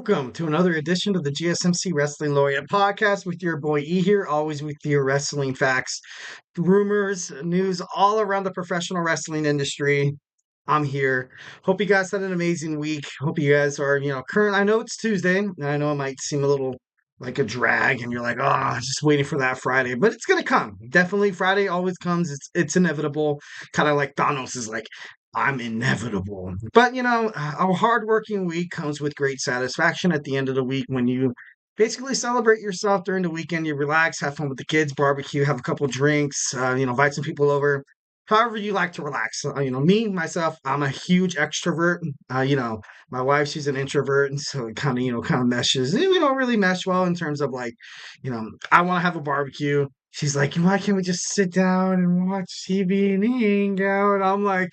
welcome to another edition of the GSMC Wrestling Laureate Podcast with your boy E here, always with your wrestling facts, rumors, news all around the professional wrestling industry. I'm here. Hope you guys had an amazing week. Hope you guys are, current. I know it's Tuesday, and I know it might seem a little like a drag, and you're like, oh, just waiting for that Friday, but it's gonna come. Definitely, Friday always comes. It's inevitable. Kind of like Thanos is like, I'm inevitable. But a hardworking week comes with great satisfaction at the end of the week when you basically celebrate yourself during the weekend. You relax, have fun with the kids, barbecue, have a couple drinks, invite some people over. However you like to relax. Me, myself, I'm a huge extrovert. My wife, she's an introvert, and so it kind of meshes. We don't really mesh well in terms of like, I want to have a barbecue. She's like, why can't we just sit down and watch TV and hang out? I'm like,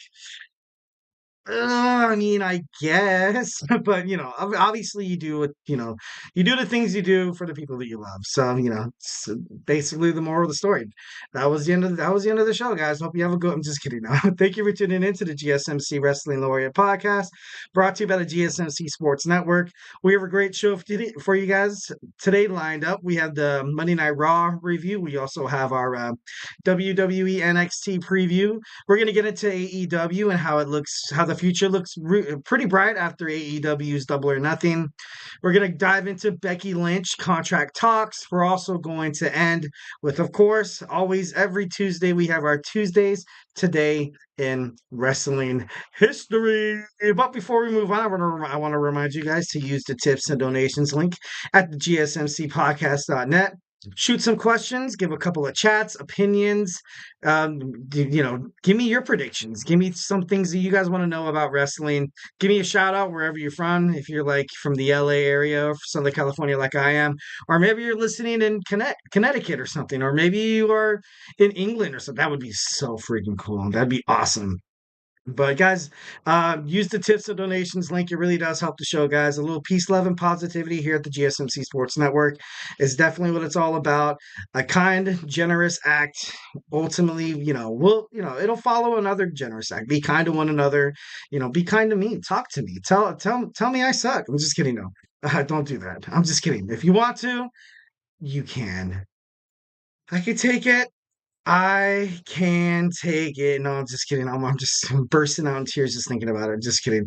I mean, I guess, but obviously you do what you do the things you do for the people that you love. So it's basically the moral of the story. That was the end of the show, guys. Hope you have a good. I'm just kidding. Now, thank you for tuning in to the GSMC Wrestling Laureate Podcast, brought to you by the GSMC Sports Network. We have a great show for you guys today lined up. We have the Monday Night Raw review. We also have our WWE NXT preview. We're going to get into AEW and how the future looks pretty bright after AEW's Double or Nothing. We're going to dive into Becky Lynch contract talks. We're also going to end with, of course, always every Tuesday, we have our Tuesdays Today in Wrestling History. But before we move on, I want to remind you guys to use the tips and donations link at the gsmcpodcast.net. Shoot some questions, give a couple of chats, opinions. Give me your predictions. Give me some things that you guys want to know about wrestling. Give me a shout out wherever you're from. If you're like from the LA area or Southern California, like I am, or maybe you're listening in Connecticut or something, or maybe you are in England or something. That would be so freaking cool. That'd be awesome. But guys, use the tips and donations link. It really does help the show, guys. A little peace, love, and positivity here at the GSMC Sports Network is definitely what it's all about. A kind, generous act. Ultimately, it'll follow another generous act. Be kind to one another. Be kind to me. Talk to me. Tell me I suck. I'm just kidding. No, don't do that. I'm just kidding. If you want to, you can. I can take it. I can take it. No, I'm just kidding. I'm just bursting out in tears just thinking about it. Just kidding.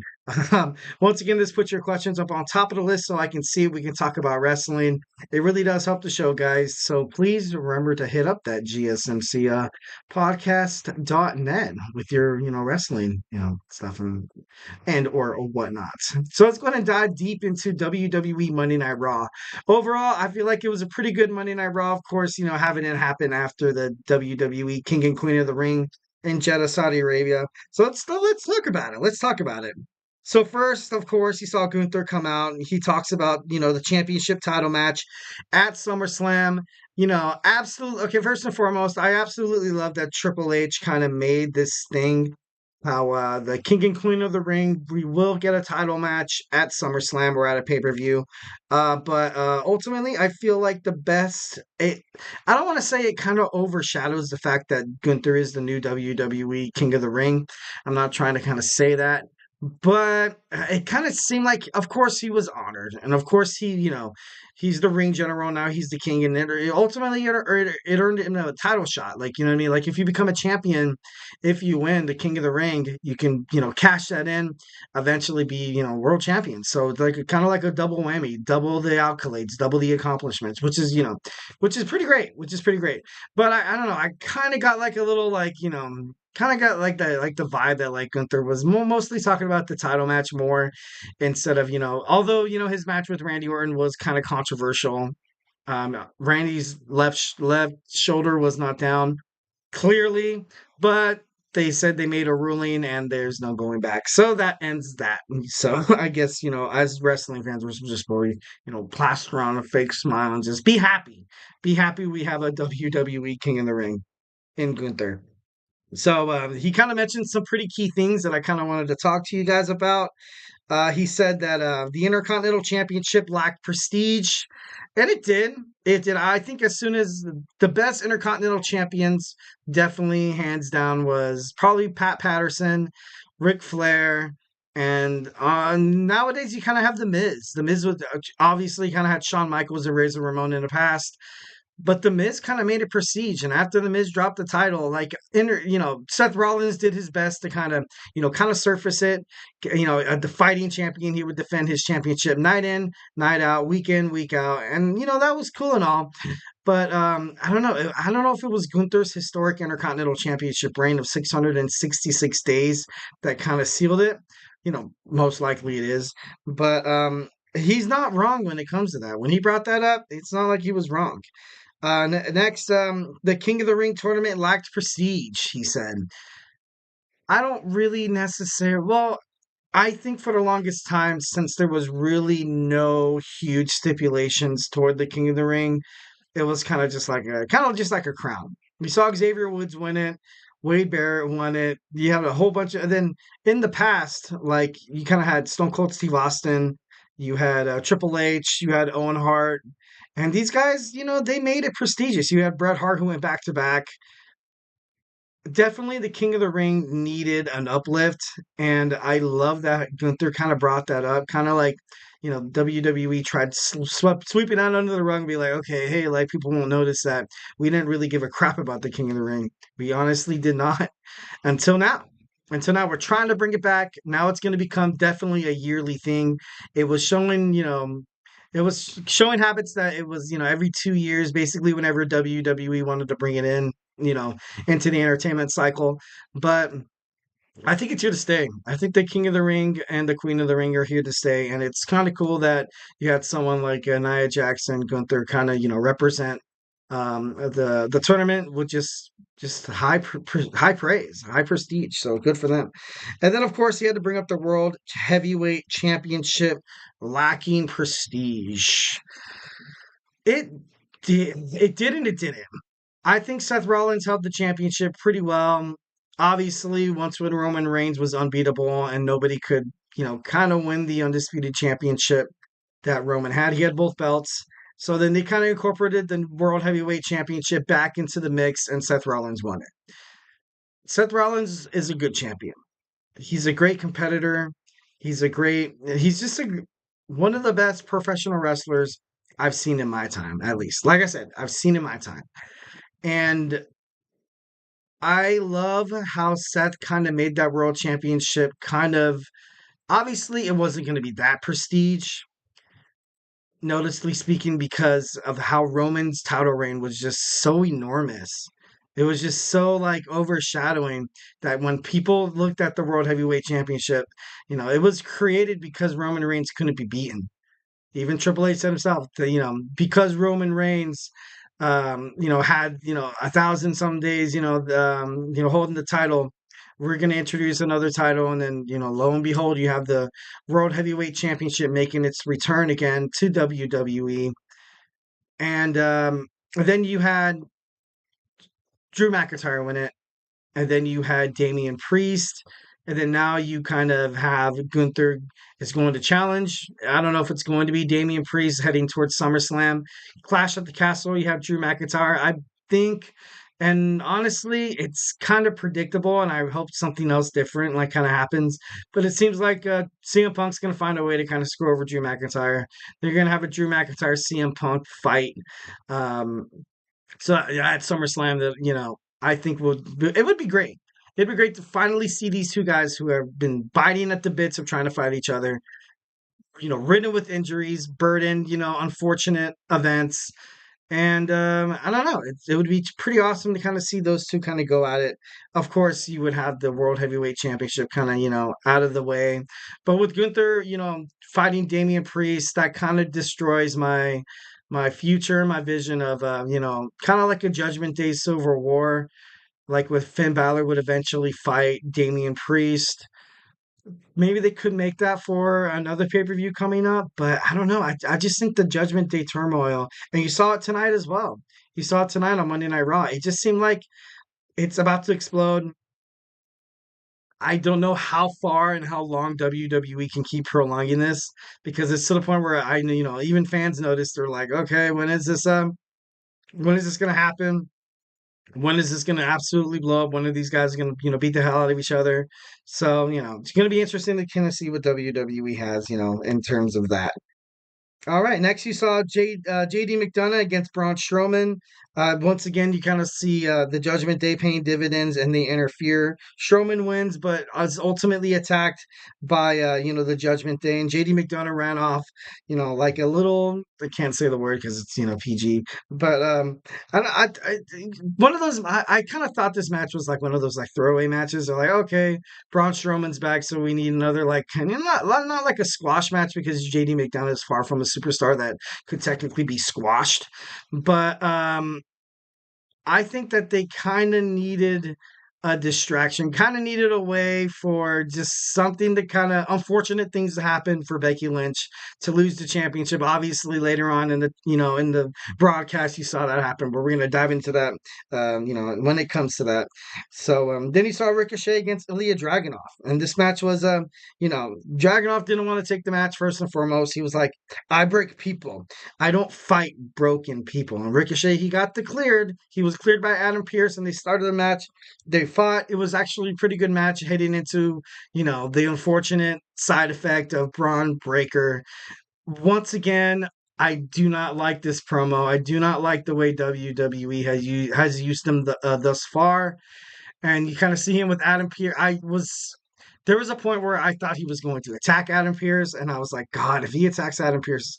Once again, just put your questions up on top of the list so I can see we can talk about wrestling. It really does help the show, guys. So please remember to hit up that GSMC podcast.net with your, wrestling, stuff and or whatnot. So let's go ahead and dive deep into WWE Monday Night Raw. Overall, I feel like it was a pretty good Monday Night Raw. Of course, having it happen after the WWE King and Queen of the Ring in Jeddah, Saudi Arabia. So let's talk about it. Let's talk about it. So first, of course, you saw Gunther come out and he talks about, the championship title match at SummerSlam. Absolutely. Okay, first and foremost, I absolutely love that Triple H kind of made this thing how the King and Queen of the Ring, we will get a title match at SummerSlam or at a pay-per-view. But ultimately, I feel like I don't want to say it kind of overshadows the fact that Gunther is the new WWE King of the Ring. I'm not trying to kind of say that. But it kind of seemed like, of course, he was honored. And of course, he's the ring general now. He's the king. And ultimately, it earned him a title shot. Like, you know what I mean? Like, if you become a champion, if you win the king of the ring, you can, cash that in, eventually be, world champion. So it's like kind of like a double whammy, double the accolades, double the accomplishments, which is pretty great, But I don't know. I kind of got like a little, like, kind of got like the vibe that like Gunther was mostly talking about the title match more instead of although his match with Randy Orton was kind of controversial. Randy's left shoulder was not down clearly, but they said they made a ruling and there's no going back, so that ends that. So I guess as wrestling fans we're just really plaster on a fake smile and just be happy we have a WWE King in the Ring in Gunther. So he kind of mentioned some pretty key things that I kind of wanted to talk to you guys about. He said that the Intercontinental Championship lacked prestige, and it did. It did. I think as soon as the best Intercontinental champions, definitely hands down, was probably Pat Patterson, Ric Flair, And nowadays, you kind of have The Miz. The Miz was obviously kind of had Shawn Michaels and Razor Ramon in the past, but The Miz kind of made a prestige. And after The Miz dropped the title, Seth Rollins did his best to kind of surface it. The fighting champion, he would defend his championship night in, night out, week in, week out. And, that was cool and all. But I don't know. I don't know if it was Gunther's historic Intercontinental Championship reign of 666 days that kind of sealed it. Most likely it is. But he's not wrong when it comes to that. When he brought that up, it's not like he was wrong. Next, the King of the Ring tournament lacked prestige, he said. I don't really necessarily. Well, I think for the longest time, since there was really no huge stipulations toward the King of the Ring, it was kind of just like a crown. We saw Xavier Woods win it. Wade Barrett won it. You had a whole bunch of, and then in the past, like you kind of had Stone Cold Steve Austin, you had Triple H, you had Owen Hart, and these guys, they made it prestigious. You had Bret Hart who went back to back. Definitely the King of the Ring needed an uplift, and I love that Gunther kind of brought that up, kind of like, WWE tried sweeping out under the rug and be like, okay, hey, like people won't notice that we didn't really give a crap about the King of the Ring. We honestly did not until now. Until now, we're trying to bring it back. Now it's going to become definitely a yearly thing. It was showing, it was showing habits that it was, every 2 years, basically, whenever WWE wanted to bring it in, you know, into the entertainment cycle. But I think it's here to stay. I think the King of the Ring and the Queen of the Ring are here to stay, and it's kind of cool that you had someone like Nia Jackson, Gunther, kind of represent the tournament with just high praise, high prestige. So good for them. And then of course he had to bring up the World Heavyweight Championship lacking prestige. It it did and it didn't. I think Seth Rollins held the championship pretty well. Obviously, once when Roman Reigns was unbeatable and nobody could, kind of win the undisputed championship that Roman had. He had both belts. So then they kind of incorporated the World Heavyweight Championship back into the mix, and Seth Rollins won it. Seth Rollins is a good champion. He's a great competitor. He's just one of the best professional wrestlers I've seen in my time, at least. Like I said, I've seen in my time. And I love how Seth kind of made that world championship obviously it wasn't going to be that prestige, noticeably speaking, because of how Roman's title reign was just so enormous. It was just so like overshadowing that when people looked at the World Heavyweight Championship, it was created because Roman Reigns couldn't be beaten. Even Triple H said himself that, because Roman Reigns, had, 1,000 some days, holding the title, we're going to introduce another title. And then, lo and behold, you have the World Heavyweight Championship making its return again to WWE. And then you had Drew McIntyre win it. And then you had Damian Priest. And then now you kind of have Gunther is going to challenge. I don't know if it's going to be Damian Priest heading towards SummerSlam. Clash at the Castle, you have Drew McIntyre. I think, and honestly, it's kind of predictable, and I hope something else different like kind of happens. But it seems like CM Punk's going to find a way to kind of screw over Drew McIntyre. They're going to have a Drew McIntyre CM Punk fight. Um, so yeah, at SummerSlam, that I think it would be great. It'd be great to finally see these two guys who have been biting at the bits of trying to fight each other, ridden with injuries, burdened, unfortunate events. And I don't know. It would be pretty awesome to kind of see those two kind of go at it. Of course, you would have the World Heavyweight Championship kind of, out of the way. But with Gunther, fighting Damian Priest, that kind of destroys my future, my vision of, kind of like a Judgment Day Civil War, like with Finn Balor would eventually fight Damian Priest. Maybe they could make that for another pay-per-view coming up, but I don't know. I just think the Judgment Day turmoil, and you saw it tonight as well. You saw it tonight on Monday Night Raw. It just seemed like it's about to explode. I don't know how far and how long WWE can keep prolonging this because it's to the point where even fans notice they're like, okay, when is this going to happen? When is this going to absolutely blow up? When are these guys going to, beat the hell out of each other? So, it's going to be interesting to kind of see what WWE has, in terms of that. All right, next you saw JD McDonough against Braun Strowman. Once again, you kind of see the Judgment Day paying dividends and they interfere. Strowman wins, but is ultimately attacked by, the Judgment Day. And JD McDonough ran off, like a little, I can't say the word because it's, PG. But one of those, I kind of thought this match was like one of those like throwaway matches. They're like, okay, Braun Strowman's back, so we need another like not like a squash match because JD McDonough is far from a superstar that could technically be squashed. But I think that they kind of needed a distraction, kind of needed a way for just something to kind of unfortunate things to happen for Becky Lynch to lose the championship. Obviously, later on in the in the broadcast, you saw that happen, but we're gonna dive into that, when it comes to that. So then you saw Ricochet against Ilya Dragunov, and this match was, Dragunov didn't want to take the match first and foremost. He was like, "I break people. I don't fight broken people." And Ricochet, he got cleared. He was cleared by Adam Pearce, and they started the match. They fought. It was actually a pretty good match heading into, the unfortunate side effect of Braun Breaker. Once again, I do not like this promo. I do not like the way WWE has used him thus far. And you kind of see him with Adam Pearce. There was a point where I thought he was going to attack Adam Pearce, and I was like, God, if he attacks Adam Pearce,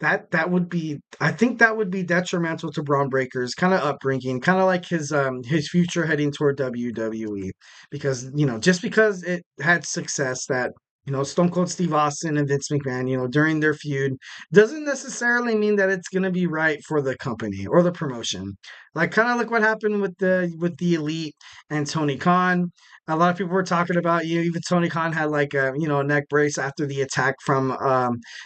that would be, I think that would be detrimental to Braun Breaker's kind of upbringing, kind of like his future heading toward WWE, because just because it had success that Stone Cold Steve Austin and Vince McMahon during their feud doesn't necessarily mean that it's going to be right for the company or the promotion. Like kind of like what happened with the Elite and Tony Khan. A lot of people were talking about even Tony Khan had like a neck brace after the attack from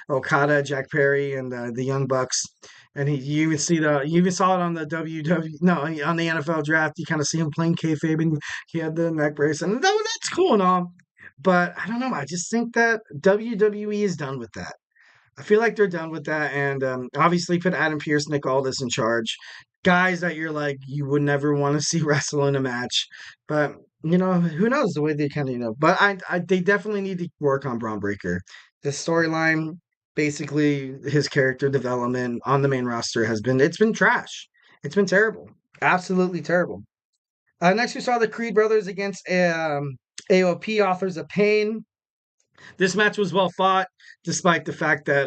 Okada, Jack Perry, and the Young Bucks. And you even saw it on the WWE, no, on the NFL draft. You kind of see him playing kayfabe, and he had the neck brace, and that's cool and all. But I don't know. I just think that WWE is done with that. I feel like they're done with that, and obviously put Adam Pearce, Nick Aldis in charge, guys that you're like you would never want to see wrestle in a match. But who knows the way they kind of But they definitely need to work on Braun Breaker. The storyline, basically his character development on the main roster it's been trash. It's been terrible, absolutely terrible. Next, we saw the Creed brothers against AOP, Authors of Pain. This match was well fought, despite the fact that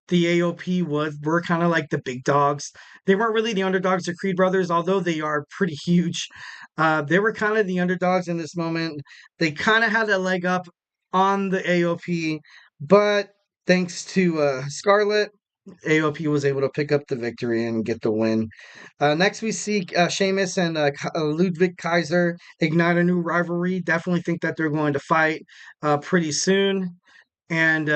the AOP were kind of like the big dogs. They weren't really the underdogs of Creed brothers, although they are pretty huge. They were kind of the underdogs in this moment. They kind of had a leg up on the AOP, but thanks to Scarlett, AOP was able to pick up the victory and get the win. Next, we see Sheamus and Ludwig Kaiser ignite a new rivalry. Definitely think that they're going to fight pretty soon. And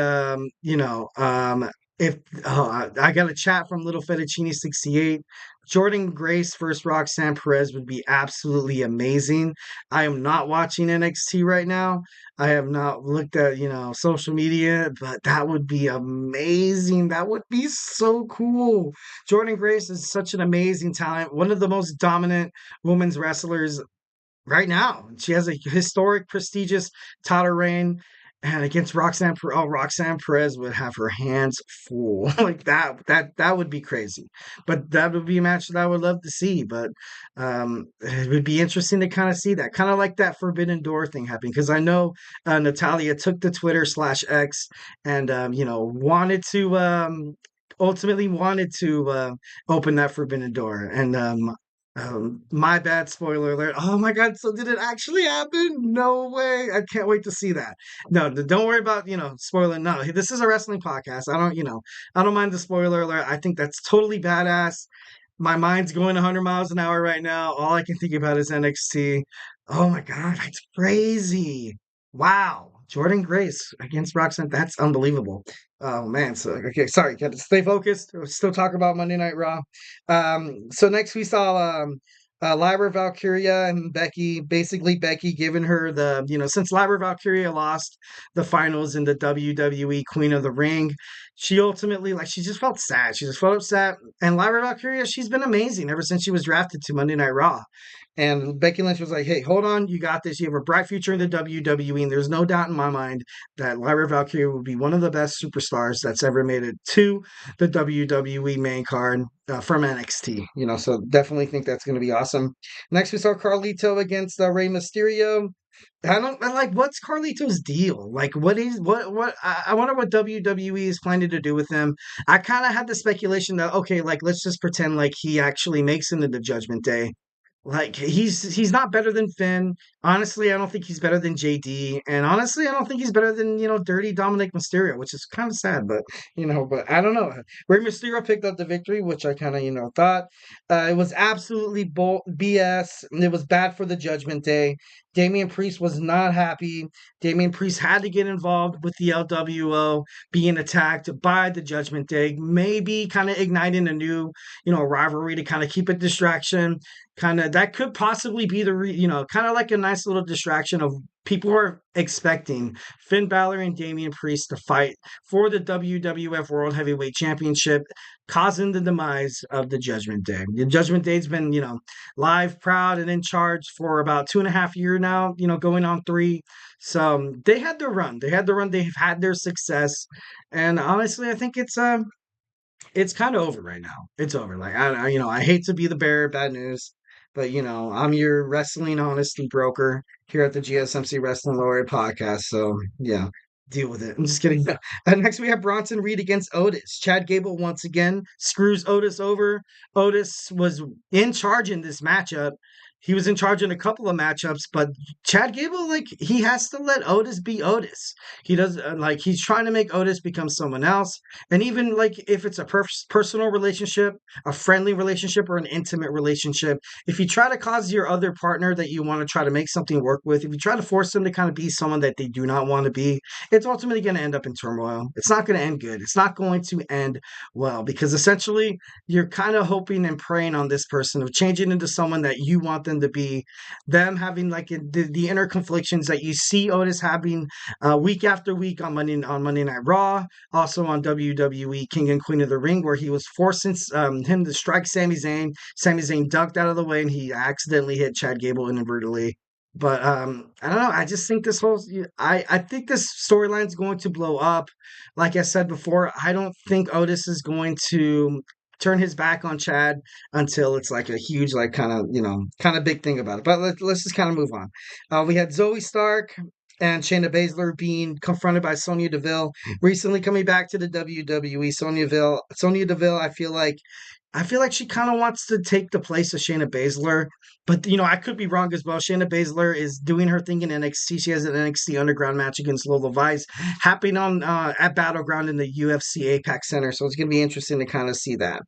if I got a chat from Little Fettuccine 68. Jordan Grace versus Roxanne Perez would be absolutely amazing. I am not watching NXT right now. I have not looked at social media, but that would be amazing. That would be so cool. Jordan Grace is such an amazing talent, one of the most dominant women's wrestlers right now. She has a historic, prestigious title reign. And against Roxanne Perez would have her hands full. Like that would be crazy. But that would be a match that I would love to see. But it would be interesting to kind of see that. Kind of like that Forbidden Door thing happening. Because I know Natalia took to Twitter/X and wanted to ultimately wanted to open that Forbidden Door. And my bad, spoiler alert. Oh my god, so did it actually happen? No way. I can't wait to see that. No, don't worry about, spoiling. No, this is a wrestling podcast. I don't mind the spoiler alert. I think that's totally badass. My mind's going 100 miles an hour right now. All I can think about is NXT. Oh my god, that's crazy. Wow. Jordan Grace against Roxanne. That's unbelievable. Oh man. So okay, sorry, got to stay focused. We'll still talk about Monday Night Raw. So next we saw Lyra Valkyria and Becky, basically Becky giving her since Lyra Valkyria lost the finals in the WWE Queen of the Ring, she ultimately, like, she just felt sad. She just felt upset. And Lyra Valkyria, she's been amazing ever since she was drafted to Monday Night Raw. And Becky Lynch was like, hey, hold on, you got this. You have a bright future in the WWE. And there's no doubt in my mind that Lyra Valkyria will be one of the best superstars that's ever made it to the WWE main card from NXT. So definitely think that's going to be awesome. Next, we saw Carlito against Rey Mysterio. I like, what's Carlito's deal? Like, I wonder what WWE is planning to do with him. I kind of had the speculation that, okay, like, let's just pretend like he actually makes it into the Judgment Day. Like, he's not better than Finn. Honestly, I don't think he's better than JD. And honestly, I don't think he's better than, Dirty Dominik Mysterio, which is kind of sad, but I don't know. Rey Mysterio picked up the victory, which I kind of, thought. It was absolutely BS. It was bad for the Judgment Day. Damian Priest was not happy. Damian Priest had to get involved with the LWO being attacked by the Judgment Day, maybe kind of igniting a new, rivalry to kind of keep a distraction. Kind of that could possibly be kind of like a nice little distraction of people who are expecting Finn Balor and Damian Priest to fight for the WWF World Heavyweight Championship, causing the demise of the Judgment Day. The Judgment Day's been, live, proud, and in charge for about 2.5 years now, going on 3. So they had their run. They've had their success. And honestly, I think it's kind of over right now. It's over. Like, I hate to be the bearer of bad news, but I'm your wrestling honesty broker here at the GSMC Wrestling Laureate Podcast. So yeah, deal with it. I'm just kidding. Next, we have Bronson Reed against Otis. Chad Gable once again screws Otis over. Otis was in charge in this matchup. He was in charge in a couple of matchups, but Chad Gable, like, he has to let Otis be Otis. He does, like, he's trying to make Otis become someone else. And even, like, if it's a personal relationship, a friendly relationship, or an intimate relationship, if you try to cause your other partner that you want to try to make something work with, if you try to force them to kind of be someone that they do not want to be, it's ultimately going to end up in turmoil. It's not going to end good. It's not going to end well, because essentially you're kind of hoping and praying on this person of changing into someone that you want them to be, them having, like, the inner conflictions that you see Otis having week after week on Monday Night Raw, also on WWE King and Queen of the Ring, where he was forcing him to strike Sami Zayn. Sami Zayn ducked out of the way, and he accidentally hit Chad Gable inadvertently. But I don't know. I just think I think this storyline is going to blow up. Like I said before, I don't think Otis is going to turn his back on Chad until it's like a huge, like, kind of big thing about it. But let's just kind of move on. We had Zoe Stark and Shayna Baszler being confronted by Sonya Deville, recently coming back to the WWE. Sonya Deville, I feel like she kind of wants to take the place of Shayna Baszler, but I could be wrong as well. Shayna Baszler is doing her thing in NXT. She has an NXT Underground match against Lola Vice happening on at Battleground in the UFC APAC Center, so it's going to be interesting to kind of see that.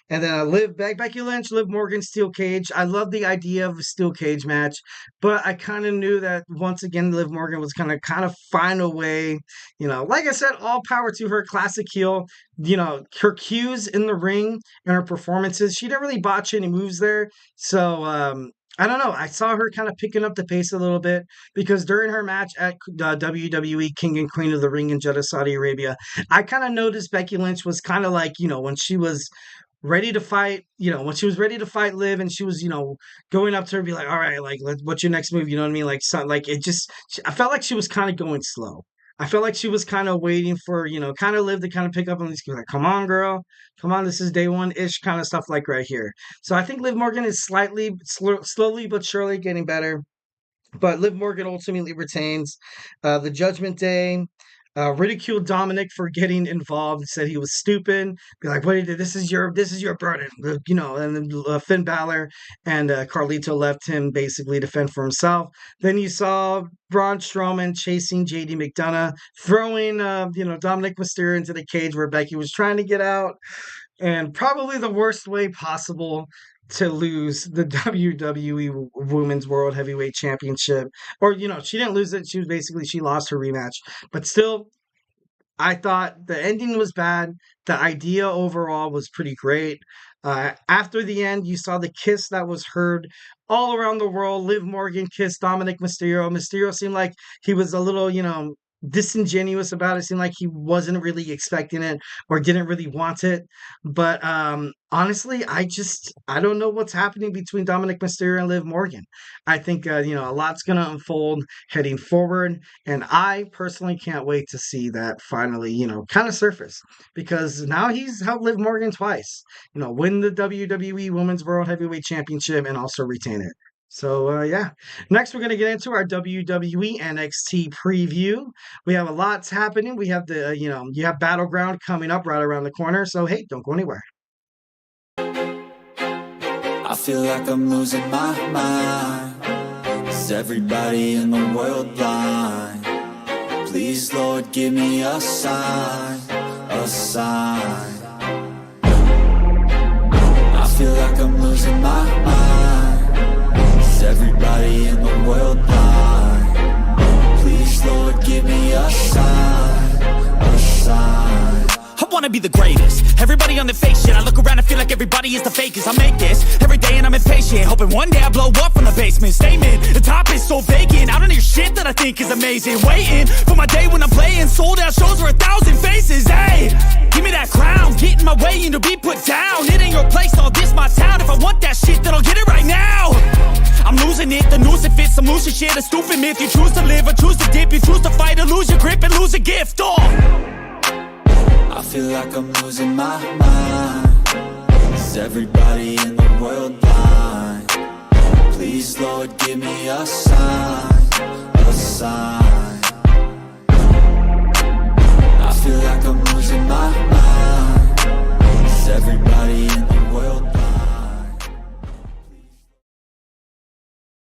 And then Becky Lynch, Liv Morgan, steel cage. I love the idea of a steel cage match, but I kind of knew that once again Liv Morgan was gonna kind of find a way. Like I said, all power to her, classic heel. Her cues in the ring and her performances. She didn't really botch any moves there, so I don't know. I saw her kind of picking up the pace a little bit, because during her match at WWE King and Queen of the Ring in Jeddah, Saudi Arabia, I kind of noticed Becky Lynch was kind of like, when she was ready to fight, when she was ready to fight Liv, and she was, going up to her, be like, all right, like, what's your next move? You know what I mean? Like, like, I felt like she was kind of going slow. I felt like she was kind of waiting for, kind of Liv to kind of pick up on these, like, come on, girl, come on, this is day one-ish kind of stuff, like, right here. So I think Liv Morgan is slowly but surely getting better. But Liv Morgan ultimately retains. The Judgment Day ridiculed Dominic for getting involved, said he was stupid. Be like, what he did? This is your burden, And then Finn Balor and Carlito left him basically to fend for himself. Then you saw Braun Strowman chasing JD McDonough, throwing Dominik Mysterio into the cage where Becky was trying to get out, and probably the worst way possible to lose the WWE Women's World Heavyweight Championship. Or, she didn't lose it. She lost her rematch. But still, I thought the ending was bad. The idea overall was pretty great. After the end, you saw the kiss that was heard all around the world. Liv Morgan kissed Dominik Mysterio. Mysterio seemed like he was a little, disingenuous about it. Seemed like he wasn't really expecting it or didn't really want it. But honestly, I don't know what's happening between Dominik Mysterio and Liv Morgan. I think a lot's gonna unfold heading forward. And I personally can't wait to see that finally, kind of surface because now he's helped Liv Morgan twice, win the WWE Women's World Heavyweight Championship and also retain it. So, yeah. Next, we're going to get into our WWE NXT preview. We have a lot's happening. We have you have Battleground coming up right around the corner. So, hey, don't go anywhere. I feel like I'm losing my mind. Is everybody in the world blind? Please, Lord, give me a sign, a sign. I feel like I'm losing my mind. Is everybody in the world blind? Please, Lord, give me a sign, a sign. I wanna be the greatest. Everybody on the fake shit. I look around and feel like everybody is the fakest. I make this every day and I'm impatient, hoping one day I blow up from the basement. Statement, the top is so vacant. I don't hear shit that I think is amazing. Waiting for my day when I'm playing sold out shows for 1,000 faces. Hey, give me that crown, get in my way and to be put down. It ain't your place, all this my town. If I want that shit, then I'll get it right now. I'm losing it, the noose it fits, I'm losing shit. A stupid myth, you choose to live or choose to dip. You choose to fight or lose your grip and lose a gift. I feel like I'm losing my mind. Is everybody in the world blind? Please, Lord, give me a sign, a sign. I feel like I'm losing my mind. Is everybody in the world blind?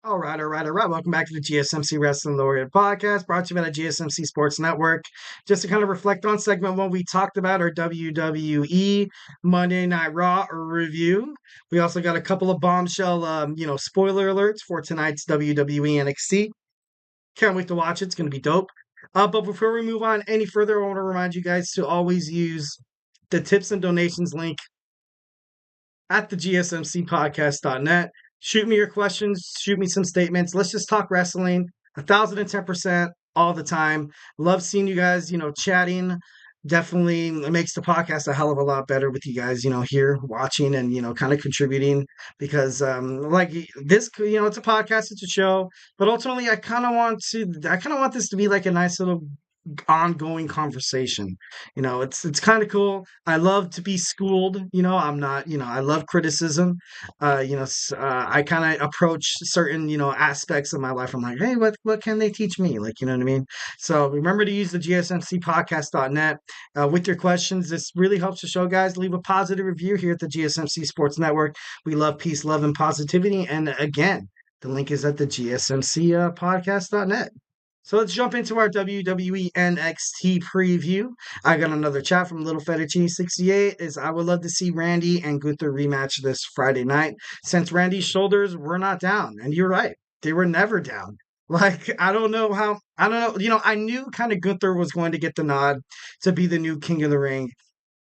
All right. Welcome back to the GSMC Wrestling Laureate Podcast, brought to you by the GSMC Sports Network. Just to kind of reflect on segment one, we talked about our WWE Monday Night Raw review. We also got a couple of bombshell, spoiler alerts for tonight's WWE NXT. Can't wait to watch it. It's going to be dope. But before we move on any further, I want to remind you guys to always use the tips and donations link at the GSMCpodcast.net. Shoot me your questions. Shoot me some statements. Let's just talk wrestling 1,010% all the time. Love seeing you guys, chatting. Definitely makes the podcast a hell of a lot better with you guys, here watching and, kind of contributing because, like this, it's a podcast, it's a show, but ultimately I kind of want this to be like a nice little ongoing conversation. It's kind of cool. I love to be schooled. I'm not. I love criticism. I kind of approach certain aspects of my life. I'm like, hey, what can they teach me? Like, you know what I mean. So remember to use the GSMCpodcast.net with your questions. This really helps the show, guys. Leave a positive review here at the GSMC Sports Network. We love peace, love, and positivity. And again, the link is at the GSMC podcast.net. So let's jump into our WWE NXT preview. I got another chat from Little Fettuccine 68 is I would love to see Randy and Gunther rematch this Friday night since Randy's shoulders were not down. And you're right. They were never down. Like, I don't know. I knew kind of Gunther was going to get the nod to be the new King of the Ring.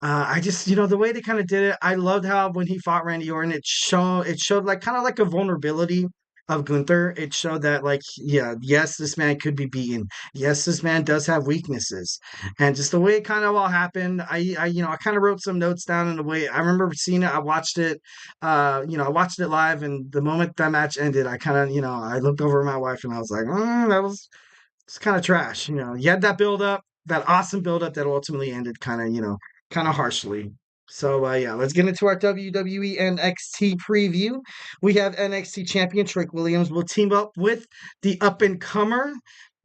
I just, the way they kind of did it, I loved how when he fought Randy Orton, it showed like kind of like a vulnerability of Gunther. It showed that like, yeah, yes, this man could be beaten. Yes, this man does have weaknesses. And just the way it kind of all happened, I kind of wrote some notes down in the way I remember seeing it. I watched it, I watched it live, and the moment that match ended, I kind of, I looked over at my wife and I was like, that was it's kind of trash. You had that build up, that awesome build up that ultimately ended kind of harshly. So, yeah, let's get into our WWE NXT preview. We have NXT champion Trick Williams will team up with the up-and-comer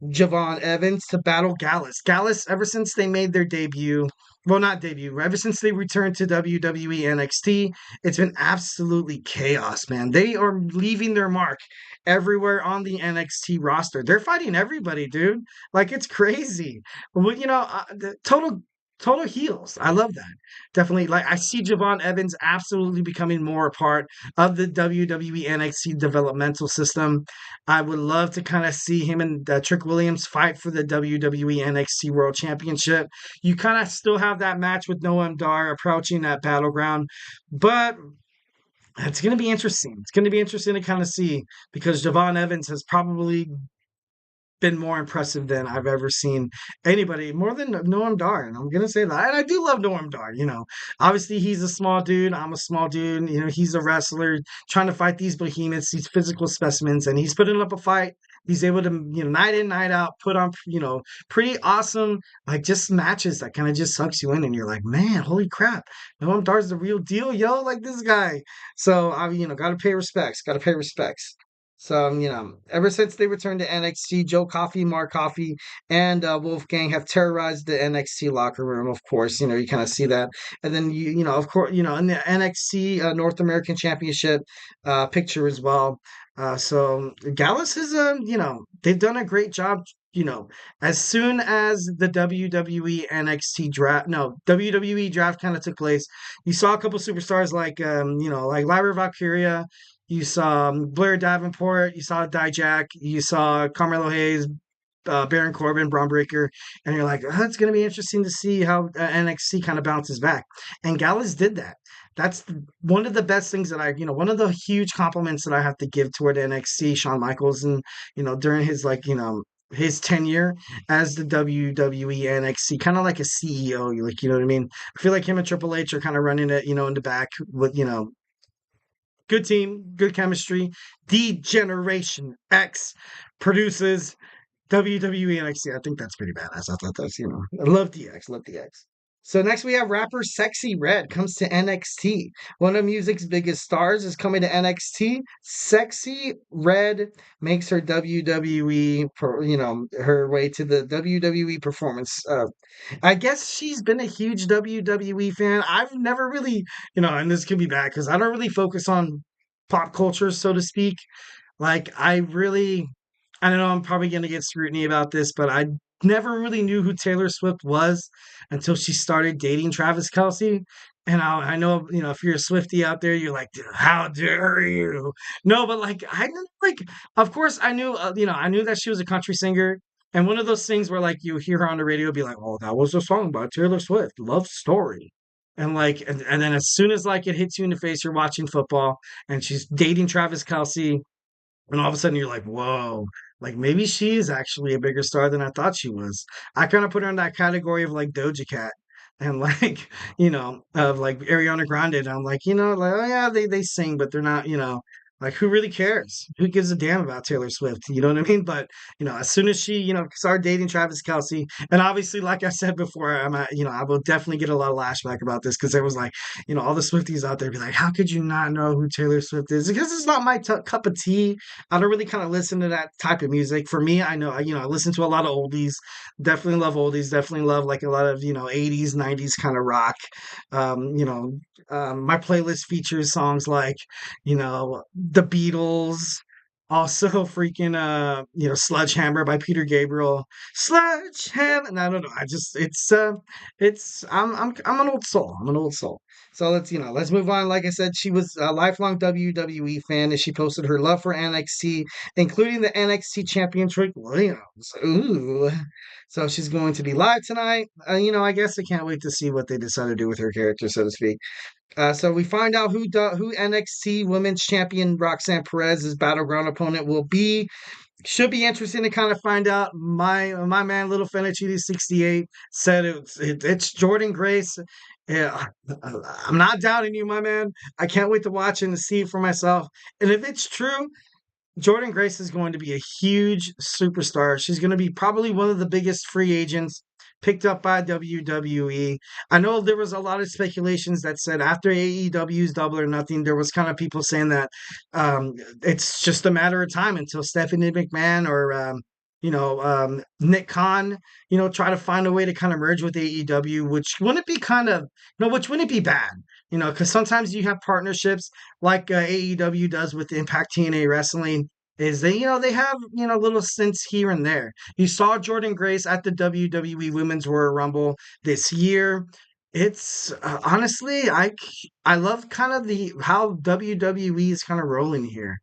Javon Evans to battle Gallus. Gallus, ever since they made their debut, well, not debut, ever since they returned to WWE NXT, it's been absolutely chaos, man. They are leaving their mark everywhere on the NXT roster. They're fighting everybody, dude. Like, it's crazy. Well, the total total heels. I love that. Definitely. Like I see Javon Evans absolutely becoming more a part of the WWE NXT developmental system. I would love to kind of see him and Trick Williams fight for the WWE NXT World Championship. You kind of still have that match with Noam Dar approaching that battleground, but it's going to be interesting. It's going to be interesting to kind of see because Javon Evans has probably been more impressive than I've ever seen anybody, more than Noam Dar. And I'm gonna say that. And I do love Noam Dar, Obviously he's a small dude. I'm a small dude. He's a wrestler trying to fight these behemoths, these physical specimens, and he's putting up a fight. He's able to, night in, night out, put on, pretty awesome, like just matches that kind of just sucks you in, and you're like, man, holy crap, Noam Dar's the real deal, yo, like this guy. So I, gotta pay respects, gotta pay respects. So, ever since they returned to NXT, Joe Coffey, Mark Coffey, and Wolfgang have terrorized the NXT locker room. Of course, you kind of see that, and then of course, in the NXT North American Championship picture as well. So Gallus is, they've done a great job. As soon as the WWE NXT draft, no WWE draft kind of took place, you saw a couple superstars like, like Lyra Valkyria. You saw Blair Davenport, you saw Dijak, you saw Carmelo Hayes, Baron Corbin, Braun Breaker, and you're like, oh, it's going to be interesting to see how NXT kind of bounces back. And Gallus did that. That's one of the best things that one of the huge compliments that I have to give toward NXT, Shawn Michaels, and, during his, his tenure as the WWE NXT, kind of like a CEO, like, you know what I mean? I feel like him and Triple H are kind of running it, in the back with, good team, good chemistry. The Generation X produces WWE NXT. I think that's pretty badass. I thought that's, I love DX, love DX. So next we have rapper Sexy Red comes to NXT. One of music's biggest stars is coming to NXT. Sexy Red makes her WWE, her way to the WWE performance. I guess she's been a huge WWE fan. I've never really, and this could be bad because I don't really focus on pop culture, so to speak. Like, I don't know, I'm probably going to get scrutiny about this, but I never really knew who Taylor Swift was until she started dating Travis Kelce. And I know, if you're a Swiftie out there, you're like, how dare you? No, but like, I didn't like, of course, I knew, I knew that she was a country singer. And one of those things where like you hear her on the radio be like, oh, that was a song by Taylor Swift, Love Story. And like, and then as soon as like it hits you in the face, you're watching football and she's dating Travis Kelce, and all of a sudden you're like, whoa, like maybe she is actually a bigger star than I thought she was. I kind of put her in that category of like Doja Cat and like, of like Ariana Grande. And I'm like, like, oh yeah, they sing, but they're not, like who really cares? Who gives a damn about Taylor Swift? You know what I mean? But as soon as she, started dating Travis Kelce, and obviously, like I said before, I will definitely get a lot of lashback about this because there was like, all the Swifties out there be like, how could you not know who Taylor Swift is? Because it's not my cup of tea. I don't really kind of listen to that type of music. For me, I know, I listen to a lot of oldies. Definitely love oldies. Definitely love like a lot of 80s, 90s kind of rock. My playlist features songs like the Beatles, also freaking Sledgehammer by Peter Gabriel. Sledgehammer. And I don't know. I'm an old soul. I'm an old soul. So let's move on. Like I said, she was a lifelong WWE fan and she posted her love for NXT, including the NXT champion Trick Williams. Ooh. So she's going to be live tonight. I guess I can't wait to see what they decide to do with her character, so to speak. So we find out who NXT Women's Champion Roxanne Perez's Battleground opponent will be. Should be interesting to kind of find out. My man, Little Fenitucci 68 said it's Jordan Grace. Yeah, I'm not doubting you, my man. I can't wait to watch and to see it for myself. And if it's true, Jordan Grace is going to be a huge superstar. She's going to be probably one of the biggest free agents picked up by WWE. I know there was a lot of speculations that said after AEW's Double or Nothing, there was kind of people saying that it's just a matter of time until Stephanie McMahon or Nick Khan, try to find a way to kind of merge with AEW, which wouldn't be which wouldn't be bad, because sometimes you have partnerships like AEW does with Impact TNA Wrestling. is they have, little stints here and there. You saw Jordan Grace at the WWE Women's Royal Rumble this year. It's honestly, I love kind of the how WWE is kind of rolling here.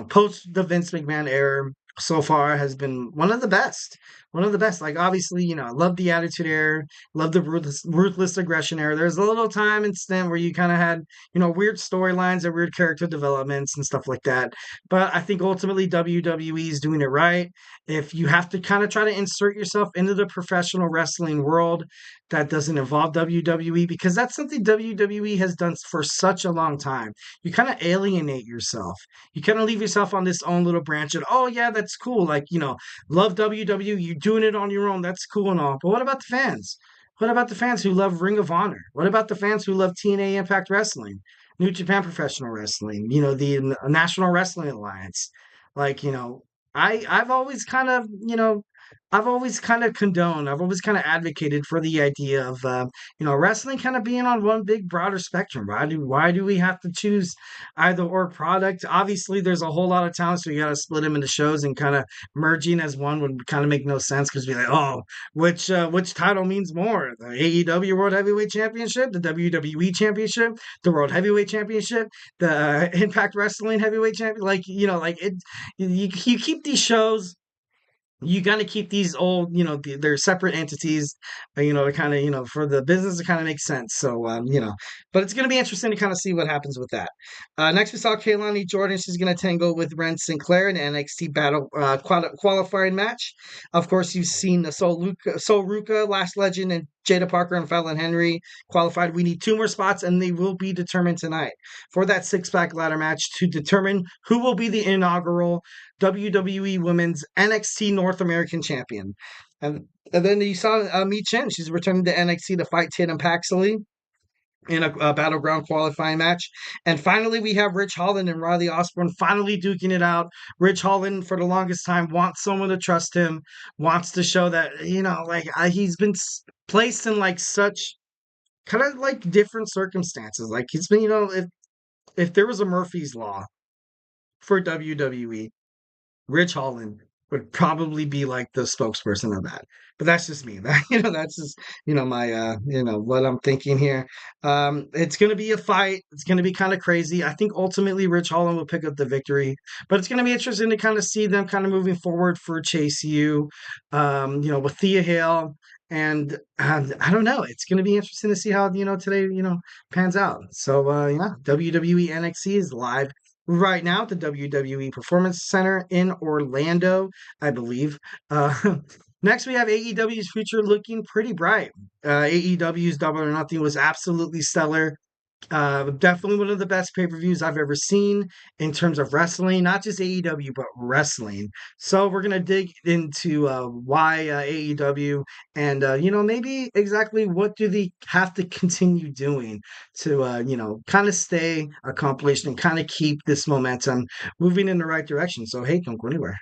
Post the Vince McMahon era so far has been one of the best. One of the best. Like obviously, I love the Attitude Era, love the ruthless aggression era. There's a little time and stint where you kind of had, weird storylines and weird character developments and stuff like that. But I think ultimately WWE is doing it right. If you have to kind of try to insert yourself into the professional wrestling world, that doesn't involve WWE, because that's something WWE has done for such a long time. You kind of alienate yourself. You kind of leave yourself on this own little branch and, oh yeah, that's cool. Like, love WWE, you're doing it on your own. That's cool and all. But what about the fans? What about the fans who love Ring of Honor? What about the fans who love TNA Impact Wrestling, New Japan Professional Wrestling, the National Wrestling Alliance? Like, I've always kind of, condoned, I've always kind of advocated for the idea of, wrestling kind of being on one big broader spectrum. Why do we have to choose either or product? Obviously, there's a whole lot of talent, so you got to split them into shows, and kind of merging as one would kind of make no sense, because we're like, oh, which title means more? The AEW World Heavyweight Championship, the WWE Championship, the World Heavyweight Championship, the Impact Wrestling Heavyweight Champion? Like, like it, you keep these shows, you got to keep these old, they're separate entities, to kind of, for the business to kind of make sense. So, but it's going to be interesting to kind of see what happens with that. Next, we saw Kaylani Jordan. She's going to tangle with Ren Sinclair in an NXT qualifying match. Of course, you've seen the Sol Ruka, Last Legend, and Jada Parker and Fallon Henry qualified. We need 2 more spots, and they will be determined tonight for that 6-pack ladder match to determine who will be the inaugural WWE Women's NXT North American Champion. And then you saw Mi Chen. She's returning to NXT to fight Tatum Paxley in a Battleground qualifying match. And finally, we have Rich Holland and Riley Osborne finally duking it out. Rich Holland, for the longest time, wants someone to trust him, wants to show that, he's been placed in, such kind of, different circumstances. Like, he's been, if there was a Murphy's Law for WWE, Rich Holland would probably be the spokesperson of that. But that's just me. That's just, my, what I'm thinking here. It's going to be a fight. It's going to be kind of crazy. I think ultimately Rich Holland will pick up the victory, but it's going to be interesting to kind of see them kind of moving forward for Chase U, with Thea Hale. And I don't know. It's going to be interesting to see how, today, pans out. So, WWE NXT is live right now at the WWE Performance Center in Orlando, I believe. Next, we have AEW's future looking pretty bright. AEW's Double or Nothing was absolutely stellar. Definitely one of the best pay-per-views I've ever seen in terms of wrestling, not just AEW, but wrestling. So we're going to dig into why AEW and, maybe exactly what do they have to continue doing to, kind of stay accomplished and kind of keep this momentum moving in the right direction. So, hey, don't go anywhere.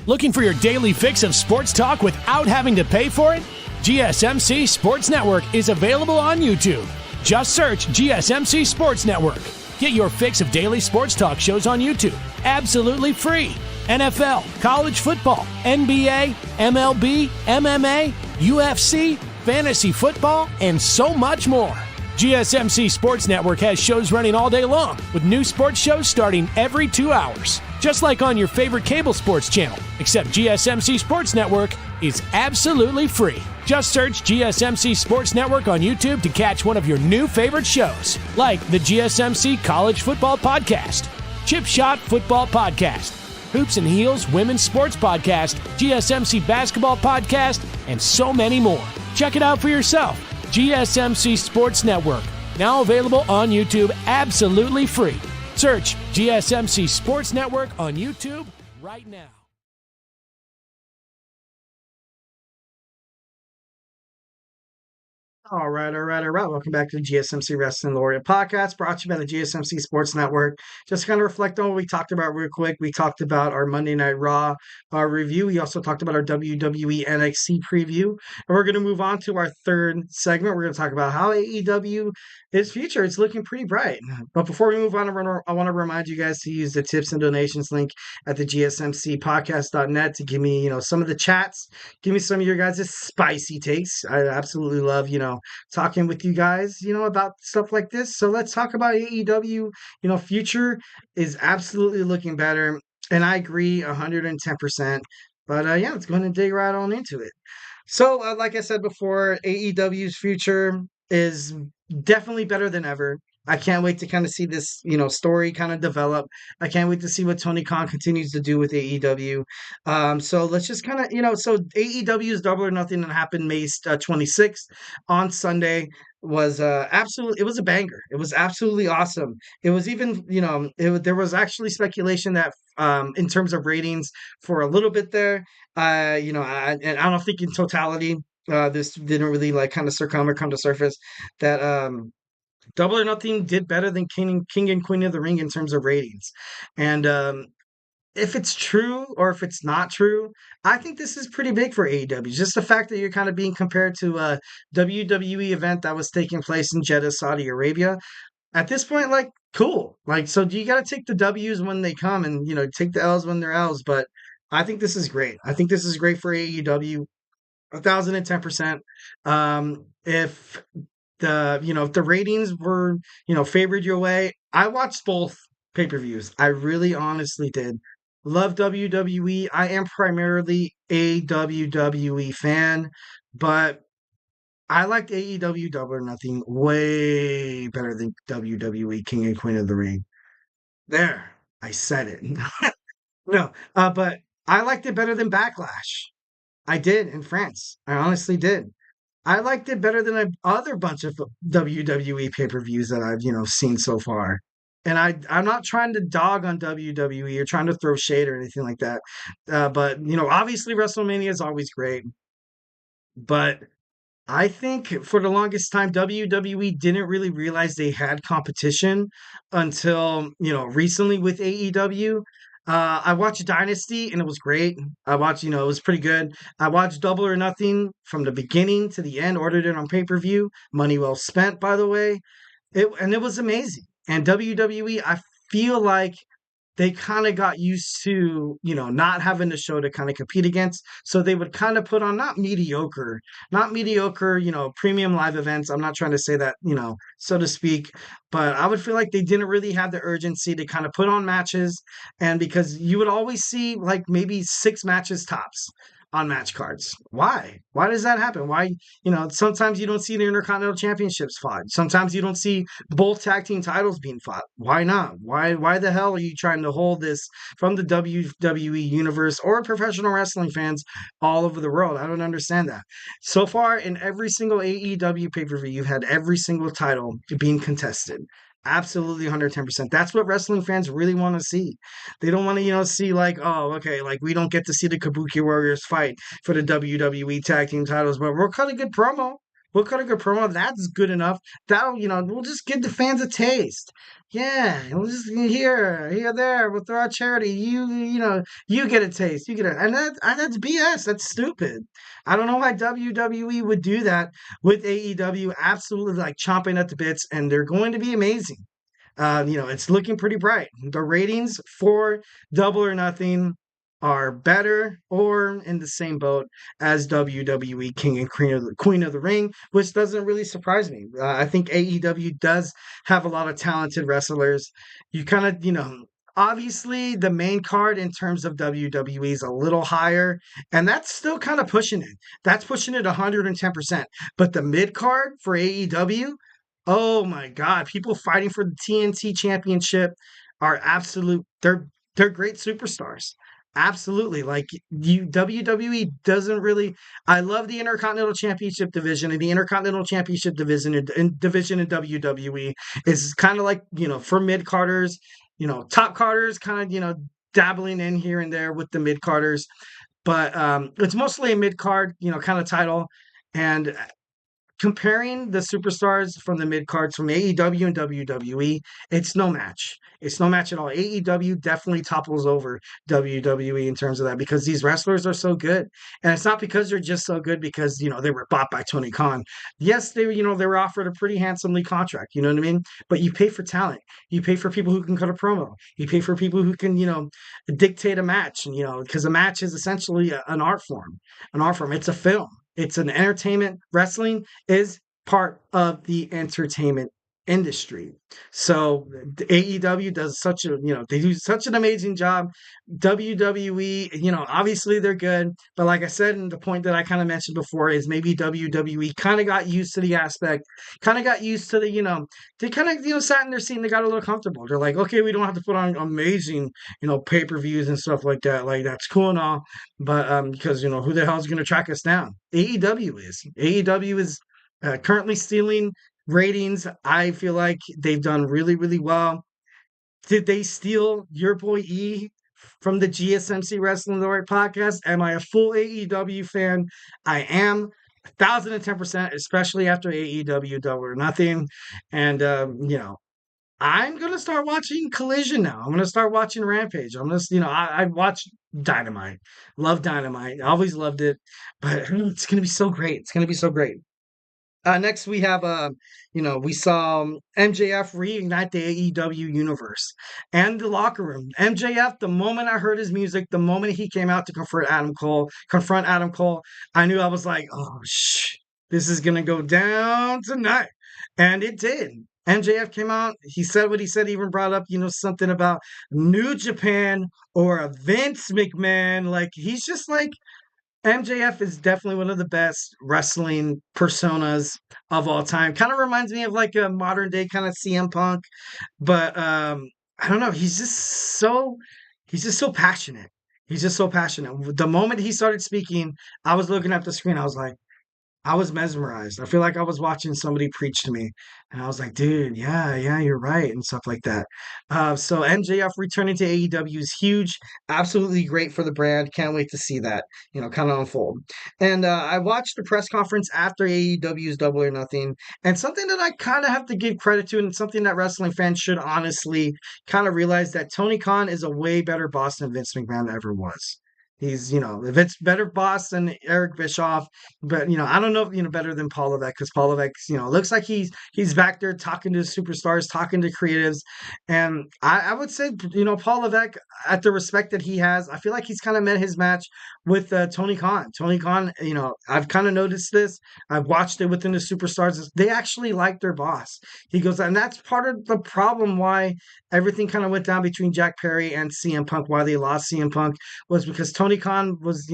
Looking for your daily fix of sports talk without having to pay for it? GSMC Sports Network is available on YouTube. Just search GSMC Sports Network. Get your fix of daily sports talk shows on YouTube, absolutely free. NFL, college football, NBA, MLB, MMA, UFC, fantasy football, and so much more. GSMC Sports Network has shows running all day long, with new sports shows starting every 2 hours. Just like on your favorite cable sports channel, except GSMC Sports Network is absolutely free. Just search GSMC Sports Network on YouTube to catch one of your new favorite shows, like the GSMC College Football Podcast, Chip Shot Football Podcast, Hoops and Heels Women's Sports Podcast, GSMC Basketball Podcast, and so many more. Check it out for yourself. GSMC Sports Network, now available on YouTube absolutely free. Search GSMC Sports Network on YouTube right now. All right, all right, all right. Welcome back to the GSMC Wrestling Laureate Podcast, brought to you by the GSMC Sports Network. Just kind of reflect on what we talked about real quick. We talked about our Monday Night Raw review. We also talked about our WWE NXT preview. And we're going to move on to our third segment. We're going to talk about how AEW is future. It's looking pretty bright. But before we move on, I want to remind you guys to use the tips and donations link at the GSMCpodcast.net to give me, some of the chats. Give me some of your guys' spicy takes. I absolutely love, talking with you guys, about stuff like this. So let's talk about AEW. Future is absolutely looking better. And I agree 110%. But yeah, let's go ahead and dig right on into it. So, like I said before, AEW's future is definitely better than ever. I can't wait to kind of see this, story kind of develop. I can't wait to see what Tony Khan continues to do with AEW. So let's just kind of, so AEW's Double or Nothing that happened May 26th on Sunday was absolutely, it was a banger. It was absolutely awesome. It was even, there was actually speculation that in terms of ratings for a little bit there, and I don't think in totality, this didn't really like kind of come to surface that Double or Nothing did better than King and Queen of the Ring in terms of ratings. And if it's true or if it's not true, I think this is pretty big for AEW. Just the fact that you're kind of being compared to a WWE event that was taking place in Jeddah, Saudi Arabia. At this point, like, cool. Like, so you got to take the W's when they come and, take the L's when they're L's. But I think this is great. I think this is great for AEW. 1,010%. If if the ratings were, favored your way, I watched both pay-per-views. I really honestly did. Love WWE. I am primarily a WWE fan, but I liked AEW Double or Nothing way better than WWE King and Queen of the Ring. There, I said it. No, but I liked it better than Backlash. I did in France. I honestly did. I liked it better than a other bunch of WWE pay-per-views that I've, seen so far. And I'm not trying to dog on WWE or trying to throw shade or anything like that. But, obviously WrestleMania is always great. But I think for the longest time, WWE didn't really realize they had competition until, recently with AEW. I watched Dynasty and it was great. I watched, it was pretty good. I watched Double or Nothing from the beginning to the end, ordered it on pay-per-view. Money well spent, by the way. It was amazing. And WWE, I feel like they kind of got used to, not having a show to kind of compete against. So they would kind of put on not mediocre, premium live events. I'm not trying to say that, so to speak, but I would feel like they didn't really have the urgency to kind of put on matches. And because you would always see like maybe 6 matches tops on match cards. Why? Why does that happen? Why, sometimes you don't see the Intercontinental Championships fought. Sometimes you don't see both tag team titles being fought. Why not? Why the hell are you trying to hold this from the WWE universe or professional wrestling fans all over the world? I don't understand that. So far, in every single AEW pay-per-view, you've had every single title being contested. Absolutely 110%. That's what wrestling fans really want to see. They don't want to, see like, oh, okay, like we don't get to see the Kabuki Warriors fight for the WWE tag team titles, but we'll cut a good promo. We'll cut a good promo. That's good enough. That'll, we'll just give the fans a taste. Yeah, we'll just here, there. We'll throw out charity. You get a taste. You get it, and that's BS. That's stupid. I don't know why WWE would do that with AEW. Absolutely, like chomping at the bits, and they're going to be amazing. It's looking pretty bright. The ratings for Double or Nothing are better or in the same boat as WWE King and Queen of the Ring, which doesn't really surprise me. I think AEW does have a lot of talented wrestlers. You kind of, obviously the main card in terms of WWE is a little higher, and that's still kind of pushing it. That's pushing it 110%. But the mid card for AEW, oh my God, people fighting for the TNT championship are they're great superstars. Absolutely. Like WWE doesn't really. I love the Intercontinental Championship division, and the Intercontinental Championship division in WWE is kind of like, for mid carders, top carders kind of, dabbling in here and there with the mid carders, but it's mostly a mid card, kind of title. And comparing the superstars from the mid cards from AEW and WWE, it's no match. It's no match at all. AEW definitely topples over WWE in terms of that because these wrestlers are so good. And it's not because they're just so good because, they were bought by Tony Khan. Yes, they were offered a pretty handsomely contract, you know what I mean? But you pay for talent. You pay for people who can cut a promo. You pay for people who can, dictate a match, because a match is essentially an art form. An art form. It's a film. It's an entertainment. Wrestling is part of the entertainment industry. So the AEW does they do such an amazing job. WWE, obviously they're good, but like I said, and the point that I kind of mentioned before is maybe WWE kind of got used to the aspect, kind of got used to they kind of, sat in their seat and they got a little comfortable. They're like, okay, we don't have to put on amazing, pay-per-views and stuff like that. Like that's cool and all, but because who the hell is going to track us down? AEW is currently stealing ratings. I feel like they've done really, really well. Did they steal your boy E from the GSMC Wrestling Laureate Podcast? Am I a full AEW fan? I am 1,010%, especially after AEW Double or Nothing. And, I'm going to start watching Collision now. I'm going to start watching Rampage. I'm going to, I watch Dynamite. Love Dynamite. Always loved it. But it's going to be so great. It's going to be so great. Next, we have, we saw MJF reignite the AEW universe and the locker room. MJF, the moment I heard his music, the moment he came out to confront Adam Cole, I knew I was like, oh, this is going to go down tonight. And it did. MJF came out. He said what he said. He even brought up, something about New Japan or a Vince McMahon. Like, he's just like, MJF is definitely one of the best wrestling personas of all time. Kind of reminds me of like a modern day kind of CM Punk, but I don't know. He's just so passionate. He's just so passionate. The moment he started speaking, I was looking at the screen. I was mesmerized. I feel like I was watching somebody preach to me. And I was like, dude, yeah, you're right, and stuff like that. So MJF returning to AEW is huge. Absolutely great for the brand. Can't wait to see that, kind of unfold. And I watched the press conference after AEW's Double or Nothing. And something that I kind of have to give credit to, and something that wrestling fans should honestly kind of realize, that Tony Khan is a way better boss than Vince McMahon ever was. He's, Vince better boss than Eric Bischoff, but I don't know if better than Paul Levesque, because Paul Levesque, looks like he's back there talking to superstars, talking to creatives, and I would say Paul Levesque, at the respect that he has, I feel like he's kind of met his match with Tony Khan. Tony Khan, I've kind of noticed this. I've watched it within the superstars. They actually like their boss. He goes, and that's part of the problem why everything kind of went down between Jack Perry and CM Punk. Why they lost CM Punk was because Tony Khan was,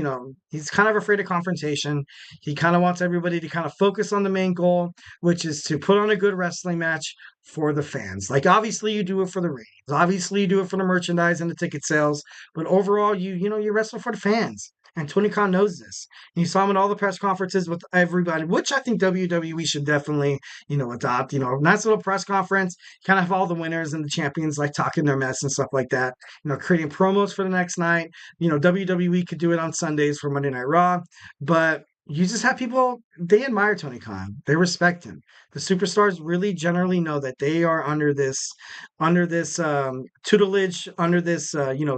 he's kind of afraid of confrontation. He kind of wants everybody to kind of focus on the main goal, which is to put on a good wrestling match for the fans. Like, obviously you do it for the ratings. Obviously you do it for the merchandise and the ticket sales, but overall you wrestle for the fans. And Tony Khan knows this. And you saw him in all the press conferences with everybody, which I think WWE should definitely, adopt. Nice little press conference, kind of have all the winners and the champions like talking their mess and stuff like that. Creating promos for the next night. WWE could do it on Sundays for Monday Night Raw, but you just have people, they admire Tony Khan. They respect him. The superstars really generally know that they are under this tutelage, under this,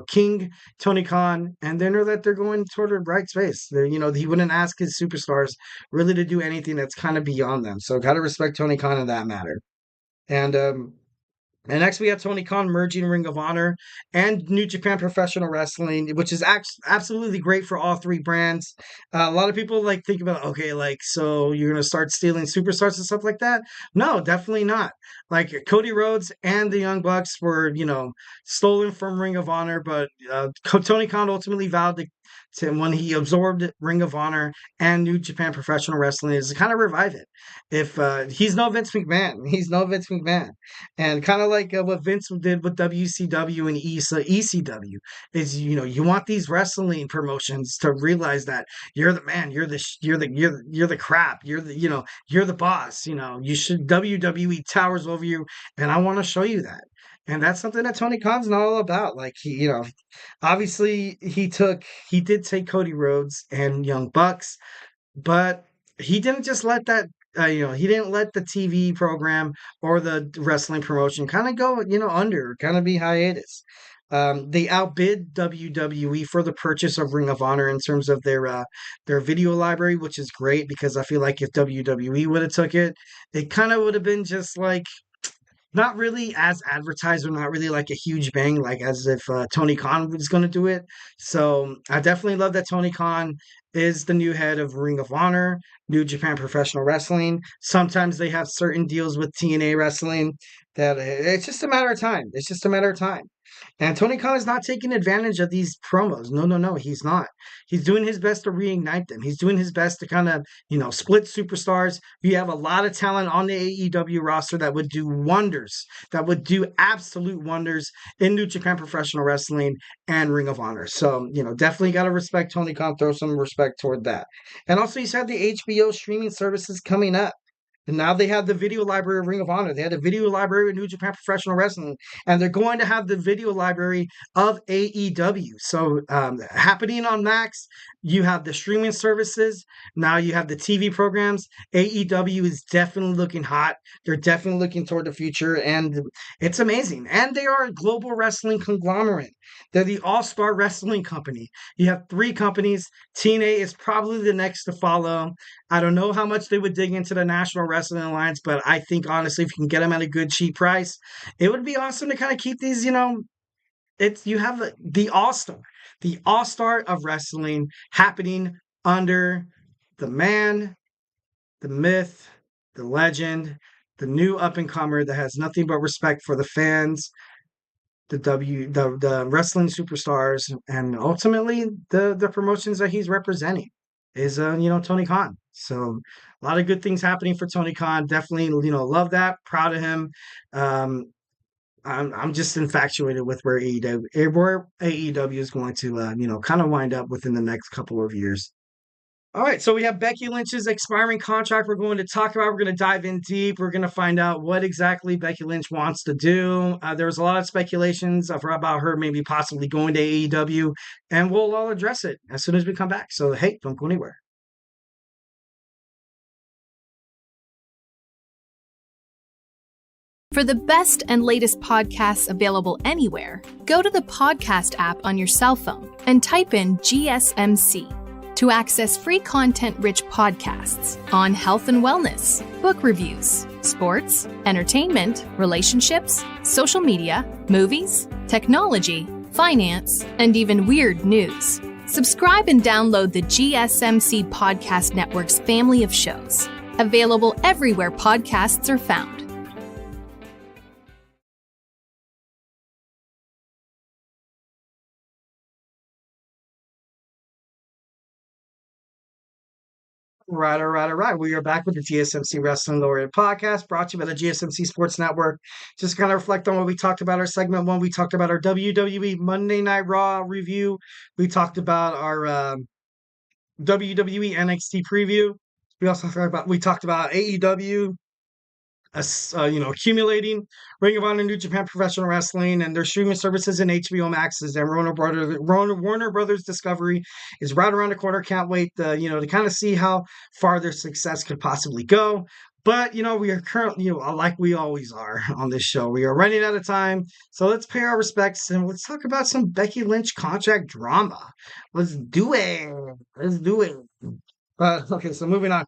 King Tony Khan, and they know that they're going toward the right space. He wouldn't ask his superstars really to do anything that's kind of beyond them. So got to respect Tony Khan in that matter. And next we have Tony Khan merging Ring of Honor and New Japan Professional Wrestling, which is absolutely great for all three brands. A lot of people think about, okay, so you're going to start stealing superstars and stuff like that? No, definitely not. Like Cody Rhodes and the Young Bucks were, stolen from Ring of Honor, but Tony Khan ultimately vowed to when he absorbed Ring of Honor and New Japan Professional Wrestling, is to kind of revive it. If he's no Vince McMahon, and kind of like what Vince did with WCW and ECW, is you want these wrestling promotions to realize that you're the man, you're the crap, you're the boss. WWE towers over you, and I want to show you that. And that's something that Tony Khan's not all about. Like obviously he did take Cody Rhodes and Young Bucks, but he didn't just let that he didn't let the TV program or the wrestling promotion kind of go, under, kind of be hiatus. They outbid WWE for the purchase of Ring of Honor in terms of their video library, which is great because I feel like if WWE would have took it, it kind of would have been just like not really as advertised or not really like a huge bang, like as if Tony Khan was going to do it. So I definitely love that Tony Khan is the new head of Ring of Honor, New Japan Professional Wrestling. Sometimes they have certain deals with TNA Wrestling that it's just a matter of time. It's just a matter of time. And Tony Khan is not taking advantage of these promos. No, no, no, he's not. He's doing his best to reignite them. He's doing his best to kind of, split superstars. You have a lot of talent on the AEW roster that would do wonders, that would do absolute wonders in New Japan Professional Wrestling and Ring of Honor. So, definitely got to respect Tony Khan, throw some respect toward that. And also, he's had the HBO streaming services coming up. And now they have the video library of Ring of Honor. They had a video library of New Japan Professional Wrestling, and they're going to have the video library of AEW. So, happening on Max, you have the streaming services. Now you have the TV programs. AEW is definitely looking hot. They're definitely looking toward the future, and it's amazing. And they are a global wrestling conglomerate. They're the all-star wrestling company. You have 3 companies. TNA is probably the next to follow. I don't know how much they would dig into the National Wrestling Alliance, but I think honestly, if you can get them at a good cheap price, it would be awesome to kind of keep these. You have the All Star of wrestling happening under the man, the myth, the legend, the new up and comer that has nothing but respect for the fans, the wrestling superstars, and ultimately the promotions that he's representing is Tony Khan. So a lot of good things happening for Tony Khan. Definitely love that. Proud of him. I'm just infatuated with where AEW is going to kind of wind up within the next couple of years. All right, so we have Becky Lynch's expiring contract we're going to talk about. We're going to dive in deep. We're going to find out what exactly Becky Lynch wants to do. There was a lot of speculations about her maybe possibly going to AEW, and we'll all address it as soon as we come back. So, hey, don't go anywhere. For the best and latest podcasts available anywhere, go to the podcast app on your cell phone and type in GSMC to access free content-rich podcasts on health and wellness, book reviews, sports, entertainment, relationships, social media, movies, technology, finance, and even weird news. Subscribe and download the GSMC Podcast Network's family of shows, available everywhere podcasts are found. All right. We are back with the GSMC Wrestling Laureate Podcast, brought to you by the GSMC Sports Network. Just kind of reflect on what we talked about our segment 1. We talked about our WWE Monday Night Raw review. We talked about our WWE NXT preview. We talked about AEW, accumulating Ring of Honor, New Japan Professional Wrestling, and their streaming services and HBO Max's and Warner Brothers Discovery is right around the corner. Can't wait to kind of see how far their success could possibly go. But we are currently, like we always are on this show, we are running out of time. So let's pay our respects and let's talk about some Becky Lynch contract drama. Let's do it. Okay, so moving on.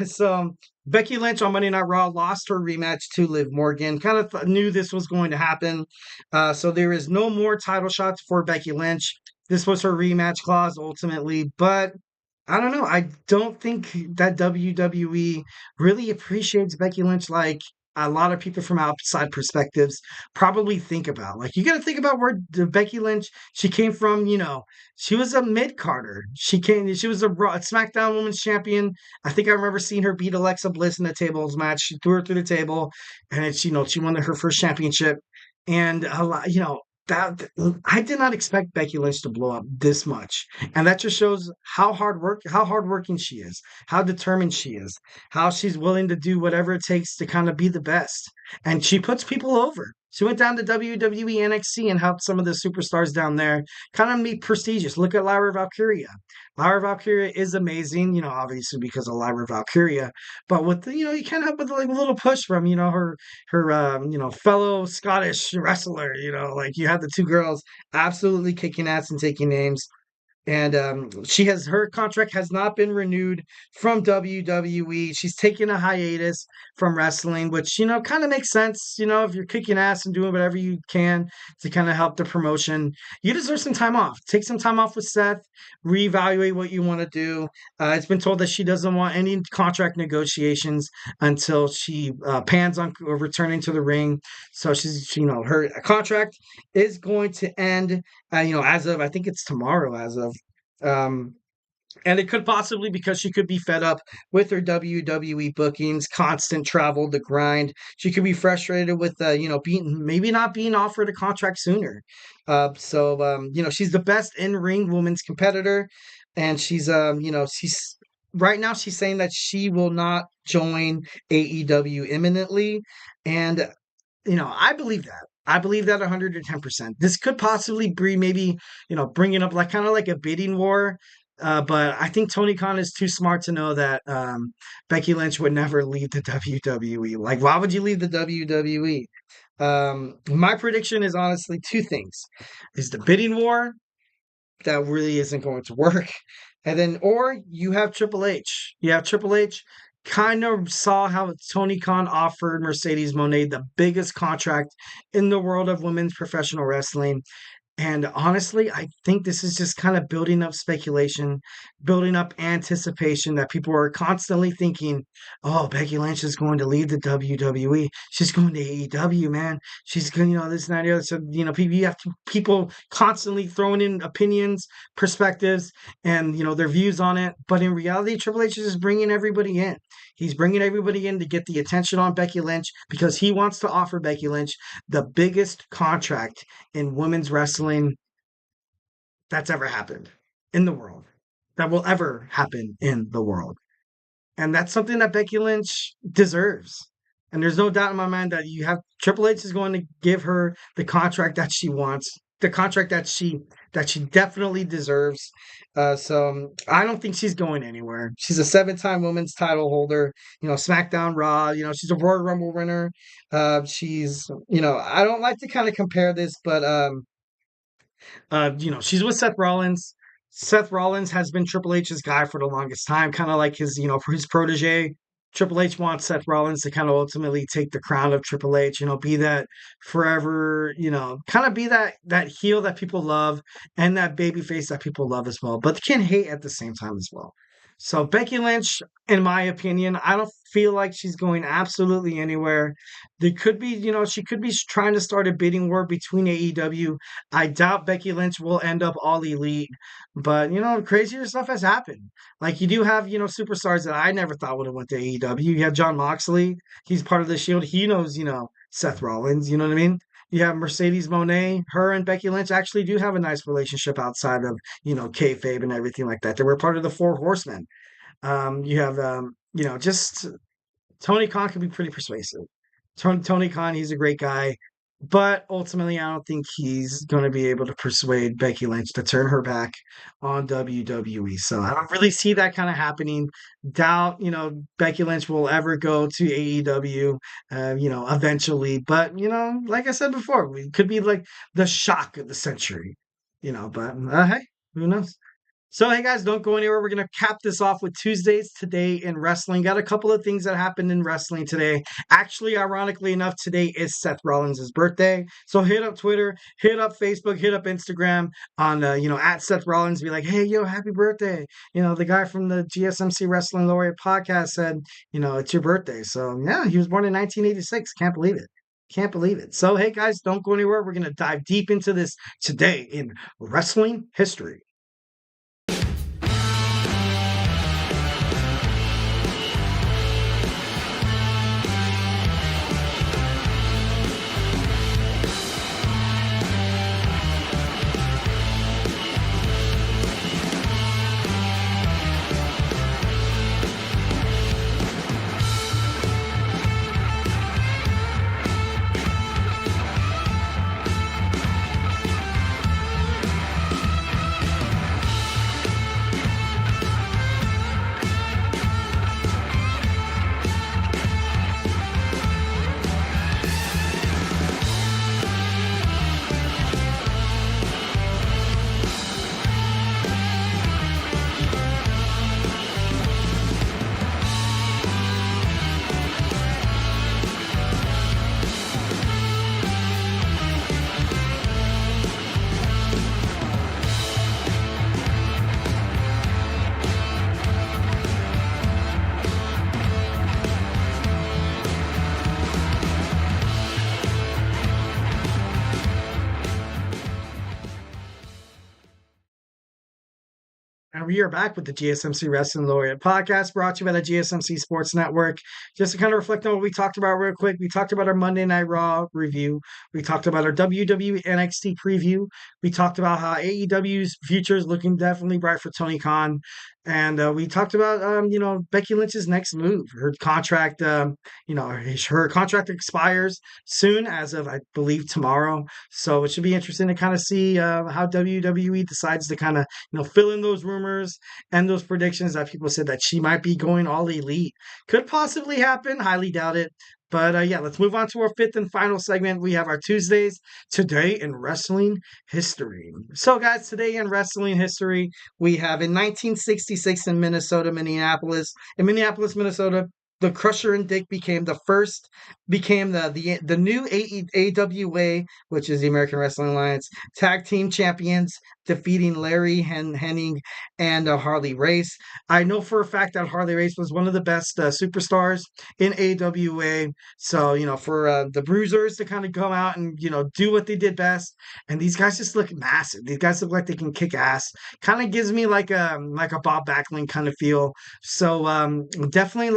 So Becky Lynch on Monday Night Raw lost her rematch to Liv Morgan. Kind of knew this was going to happen. So there is no more title shots for Becky Lynch. This was her rematch clause ultimately, but I don't know. I don't think that WWE really appreciates Becky Lynch like a lot of people from outside perspectives probably think about. Like, you got to think about where Becky Lynch, she came from, she was a mid-carder. She was a SmackDown Women's Champion. I think I remember seeing her beat Alexa Bliss in the tables match. She threw her through the table, and she won her first championship. And a lot, that I did not expect Becky Lynch to blow up this much, and that just shows how hardworking she is, how determined she is, how she's willing to do whatever it takes to kind of be the best, and she puts people over. She went down to WWE NXT and helped some of the superstars down there kind of be prestigious. Look at Lyra Valkyria. Lyra Valkyria is amazing, obviously because of Lyra Valkyria, but with the, you can't help but like a little push from, her fellow Scottish wrestler, like you have the two girls absolutely kicking ass and taking names. And her contract has not been renewed from WWE. She's taking a hiatus from wrestling, which, kind of makes sense. If you're kicking ass and doing whatever you can to kind of help the promotion, you deserve some time off. Take some time off with Seth, reevaluate what you want to do. It's been told that she doesn't want any contract negotiations until she plans on returning to the ring. So her contract is going to end, as of, I think it's tomorrow, and it could possibly because she could be fed up with her WWE bookings, constant travel, the grind. She could be frustrated with, maybe not being offered a contract sooner. She's the best in-ring women's competitor, and she's right now she's saying that she will not join AEW imminently, and I believe that. I believe that 110%. This could possibly be maybe, bringing up kind of like a bidding war. But I think Tony Khan is too smart to know that Becky Lynch would never leave the WWE. Like, why would you leave the WWE? My prediction is honestly two things. Is the bidding war that really isn't going to work. Or you have Triple H. You have Triple H kind of saw how Tony Khan offered Mercedes Moné the biggest contract in the world of women's professional wrestling. And honestly, I think this is just kind of building up speculation, building up anticipation that people are constantly thinking, oh, Becky Lynch is going to leave the WWE. She's going to AEW, man. She's going, this and that. And the other. So, you have people constantly throwing in opinions, perspectives, and, their views on it. But in reality, Triple H is just bringing everybody in. He's bringing everybody in to get the attention on Becky Lynch because he wants to offer Becky Lynch the biggest contract in women's wrestling that's ever happened in the world, that will ever happen in the world. And that's something that Becky Lynch deserves. And there's no doubt in my mind that Triple H is going to give her the contract that she wants, the contract that she definitely deserves. So I don't think she's going anywhere. She's a 7-time women's title holder, SmackDown, Raw, she's a Royal Rumble winner. She's, I don't like to kind of compare this, but, she's with Seth Rollins. Seth Rollins has been Triple H's guy for the longest time, kind of like his, his protege. Triple H wants Seth Rollins to kind of ultimately take the crown of Triple H, be that forever, kind of be that heel that people love and that babyface that people love as well, but they can't hate at the same time as well. So Becky Lynch, in my opinion, I don't feel like she's going absolutely anywhere. There could be, she could be trying to start a bidding war between AEW. I doubt Becky Lynch will end up All Elite, but, crazier stuff has happened. Like you do have, superstars that I never thought would have went to AEW. You have Jon Moxley. He's part of the Shield. He knows, Seth Rollins. You know what I mean? You have Mercedes Moné. Her and Becky Lynch actually do have a nice relationship outside of, kayfabe and everything like that. They were part of the Four Horsemen. You have, just Tony Khan can be pretty persuasive. Tony Khan, he's a great guy. But ultimately, I don't think he's going to be able to persuade Becky Lynch to turn her back on WWE. So I don't really see that kind of happening. Doubt, Becky Lynch will ever go to AEW, eventually. But, like I said before, it could be like the shock of the century, but hey, who knows? So, hey guys, don't go anywhere. We're going to cap this off with Tuesdays Today in Wrestling. Got a couple of things that happened in wrestling today. Actually, ironically enough, today is Seth Rollins' birthday. So hit up Twitter, hit up Facebook, hit up Instagram on, at Seth Rollins. Be like, hey, happy birthday. The guy from the GSMC Wrestling Laureate Podcast said, it's your birthday. So, yeah, he was born in 1986. Can't believe it. Can't believe it. So, hey guys, don't go anywhere. We're going to dive deep into this today in wrestling history. we are back with the GSMC Wrestling Laureate Podcast, brought to you by the GSMC Sports Network. Just to kind of reflect on what we talked about real quick, we talked about our Monday Night Raw review. We talked about our WWE NXT preview. We talked about how AEW's future is looking definitely bright for Tony Khan. And we talked about, Becky Lynch's next move. Her contract, her contract expires soon, as of, I believe, tomorrow. So it should be interesting to kind of see how WWE decides to kind of, fill in those rumors and those predictions that people said that she might be going all elite. Could possibly happen. Highly doubt it. But let's move on to our fifth and final segment. We have our Tuesdays, Today in Wrestling History. So, guys, today in wrestling history, we have in 1966 in Minneapolis, Minnesota, the Crusher and Dick became the new AWA, which is the American Wrestling Alliance, tag team champions, defeating Larry Hennig and Harley Race. I know for a fact that Harley Race was one of the best superstars in AWA. So, for the Bruisers to kind of go out and, do what they did best. And these guys just look massive. These guys look like they can kick ass. Kind of gives me like a Bob Backlund kind of feel. So definitely,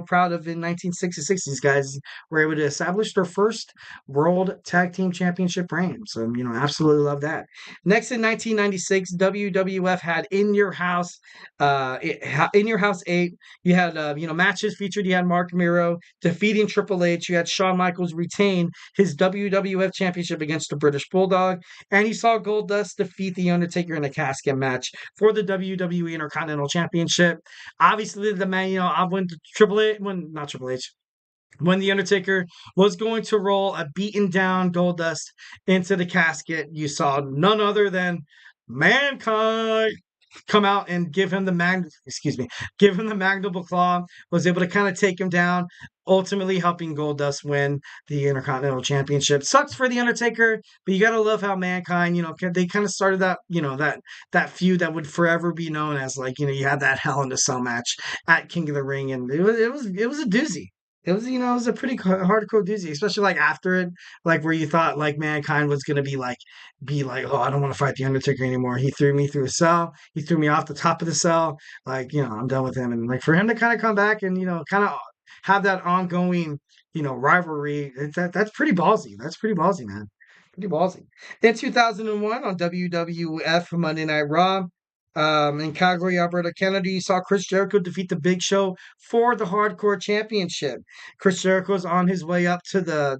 proud of in 1966, these guys were able to establish their first World Tag Team Championship reign. So, absolutely love that. Next in 1996, WWF had In Your House 8. You had, matches featured. You had Mark Miro defeating Triple H. You had Shawn Michaels retain his WWF Championship against the British Bulldog. And you saw Goldust defeat The Undertaker in a casket match for the WWE Intercontinental Championship. Obviously, the man, I went to when The Undertaker was going to roll a beaten down Goldust into the casket, you saw none other than Mankind come out and give him the mandible claw, was able to kind of take him down, ultimately helping Goldust win the Intercontinental Championship. Sucks for The Undertaker, but you gotta love how Mankind, they kind of started that, that feud that would forever be known as, like, you had that Hell in a Cell match at King of the Ring, and it was a doozy. It was a pretty hardcore doozy, especially like after it, like where you thought like Mankind was gonna be like, oh, I don't want to fight the Undertaker anymore. He threw me through a cell. He threw me off the top of the cell. Like, I'm done with him. And like for him to kind of come back and kind of have that ongoing rivalry, that's pretty ballsy. That's pretty ballsy, man. Pretty ballsy. In 2001 on WWF Monday Night Raw. In Calgary, Alberta, Canada, you saw Chris Jericho defeat the Big Show for the Hardcore Championship. Chris Jericho was on his way up to the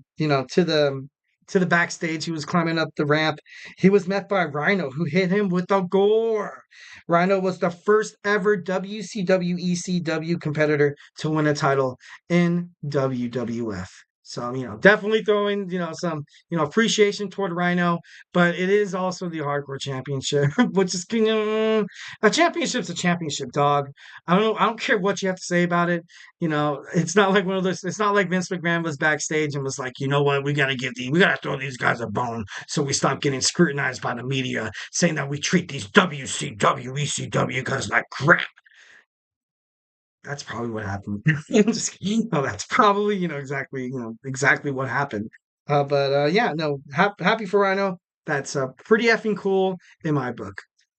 backstage. He was climbing up the ramp. He was met by Rhino, who hit him with a gore. Rhino was the first ever WCW ECW competitor to win a title in WWF. So, definitely throwing, some, appreciation toward Rhino, but it is also the Hardcore Championship, which is, a championship's a championship, dog. I don't care what you have to say about it. It's not like it's not like Vince McMahon was backstage and was like, you know what, we got to throw these guys a bone so we stop getting scrutinized by the media saying that we treat these WCW, ECW guys like crap. That's probably what happened. That's probably, exactly what happened. Happy for Rhino. That's pretty effing cool in my book.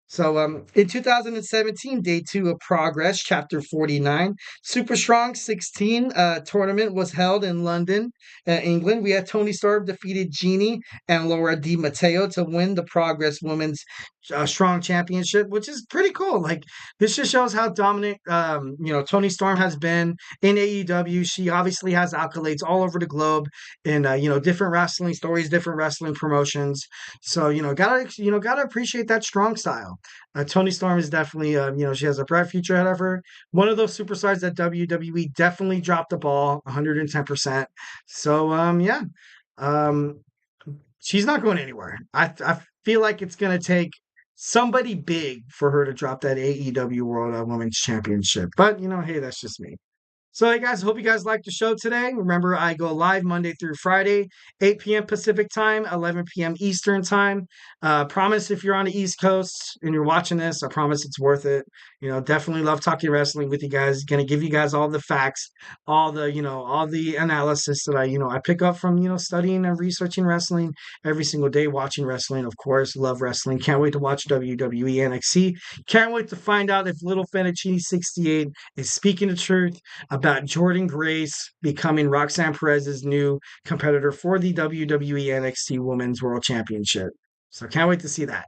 So in 2017, Day 2 of Progress, Chapter 49, Super Strong 16 tournament was held in London, England. We had Toni Storm defeated Jeannie and Laura Di Matteo to win the Progress Women's Strong Championship, which is pretty cool. Like, this just shows how dominant, Toni Storm has been in AEW. She obviously has accolades all over the globe in, different wrestling stories, different wrestling promotions. So, gotta appreciate that strong style. Toni Storm is definitely, she has a bright future ahead of her. One of those superstars that WWE definitely dropped the ball 110%. So, she's not going anywhere. I feel like it's going to take somebody big for her to drop that AEW World Women's Championship. But, hey, that's just me. So, hey guys, hope you guys liked the show today. Remember, I go live Monday through Friday, 8 p.m. Pacific time, 11 p.m. Eastern time. Promise if you're on the East Coast and you're watching this, I promise it's worth it. Definitely love talking wrestling with you guys. Going to give you guys all the facts, all the analysis that I pick up from, studying and researching wrestling every single day, watching wrestling, of course. Love wrestling. Can't wait to watch WWE NXT. Can't wait to find out if Little Fettuccine 68 is speaking the truth about Jordan Grace becoming Roxanne Perez's new competitor for the WWE NXT Women's World Championship. So can't wait to see that.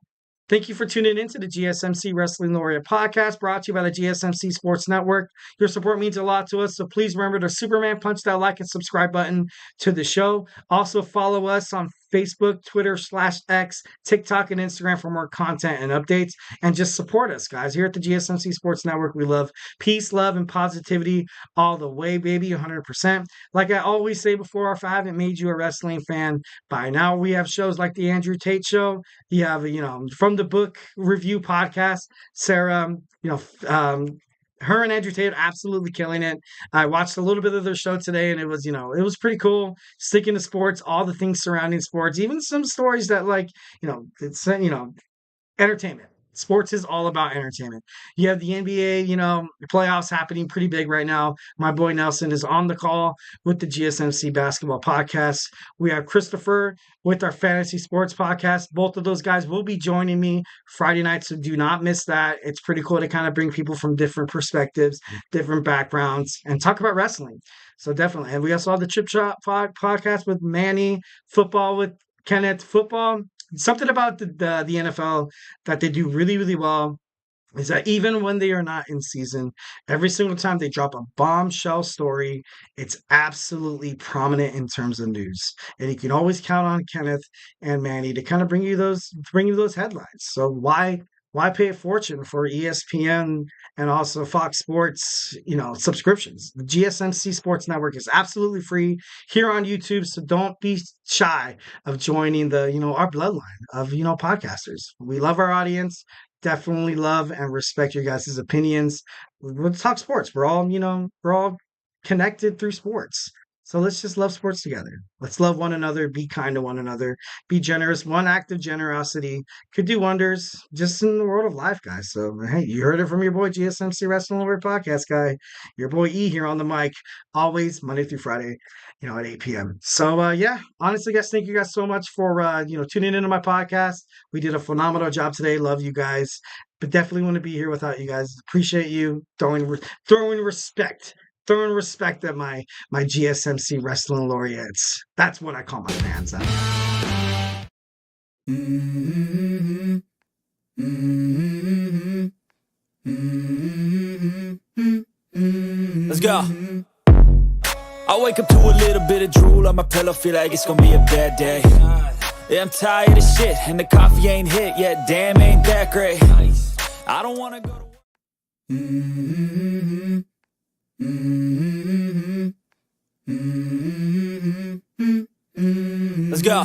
Thank you for tuning in to the GSMC Wrestling Laureate Podcast, brought to you by the GSMC Sports Network. Your support means a lot to us, so please remember to Superman punch that like and subscribe button to the show. Also follow us on Facebook, Twitter /X, TikTok, and Instagram for more content and updates. And just support us, guys. Here at the GSMC Sports Network, we love peace, love, and positivity all the way, baby, 100%. Like I always say before, if I haven't made you a wrestling fan by now, we have shows like the Andrew Tate Show. You have, From the Book Review Podcast, Sarah, her and Andrew Tate absolutely killing it. I watched a little bit of their show today, and it was pretty cool. Sticking to sports, all the things surrounding sports, even some stories that it's entertainment. Sports is all about entertainment. You have the NBA, playoffs happening pretty big right now. My boy Nelson is on the call with the GSMC Basketball Podcast. We have Christopher with our Fantasy Sports Podcast. Both of those guys will be joining me Friday night, so do not miss that. It's pretty cool to kind of bring people from different perspectives, different backgrounds, and talk about wrestling. So definitely. And we also have the Chip Shop Podcast with Manny, football with Kenneth, football. Something about the NFL that they do really, really well is that even when they are not in season, every single time they drop a bombshell story, it's absolutely prominent in terms of news. And you can always count on Kenneth and Manny to kind of bring you those headlines. So why pay a fortune for ESPN and also Fox Sports, subscriptions? The GSMC Sports Network is absolutely free here on YouTube, so don't be shy of joining the, our bloodline of, podcasters. We love our audience. Definitely love and respect your guys' opinions. Let's talk sports. We're all connected through sports. So let's just love sports together. Let's love one another, be kind to one another, be generous. One act of generosity could do wonders just in the world of life, guys. So, hey, you heard it from your boy, GSMC Wrestling Laureate Podcast guy, your boy E here on the mic, always Monday through Friday, at 8 p.m. So, honestly, guys, thank you guys so much for, tuning into my podcast. We did a phenomenal job today. Love you guys, but definitely want to be here without you guys. Appreciate you throwing respect. Throwing respect at my GSMC Wrestling Laureates. That's what I call my fans. Let's go. I wake up to a little bit of drool on my pillow, feel like it's gonna be a bad day. Yeah, I'm tired of shit, and the coffee ain't hit yet. Damn, ain't that great. I don't wanna go to work. Let's go.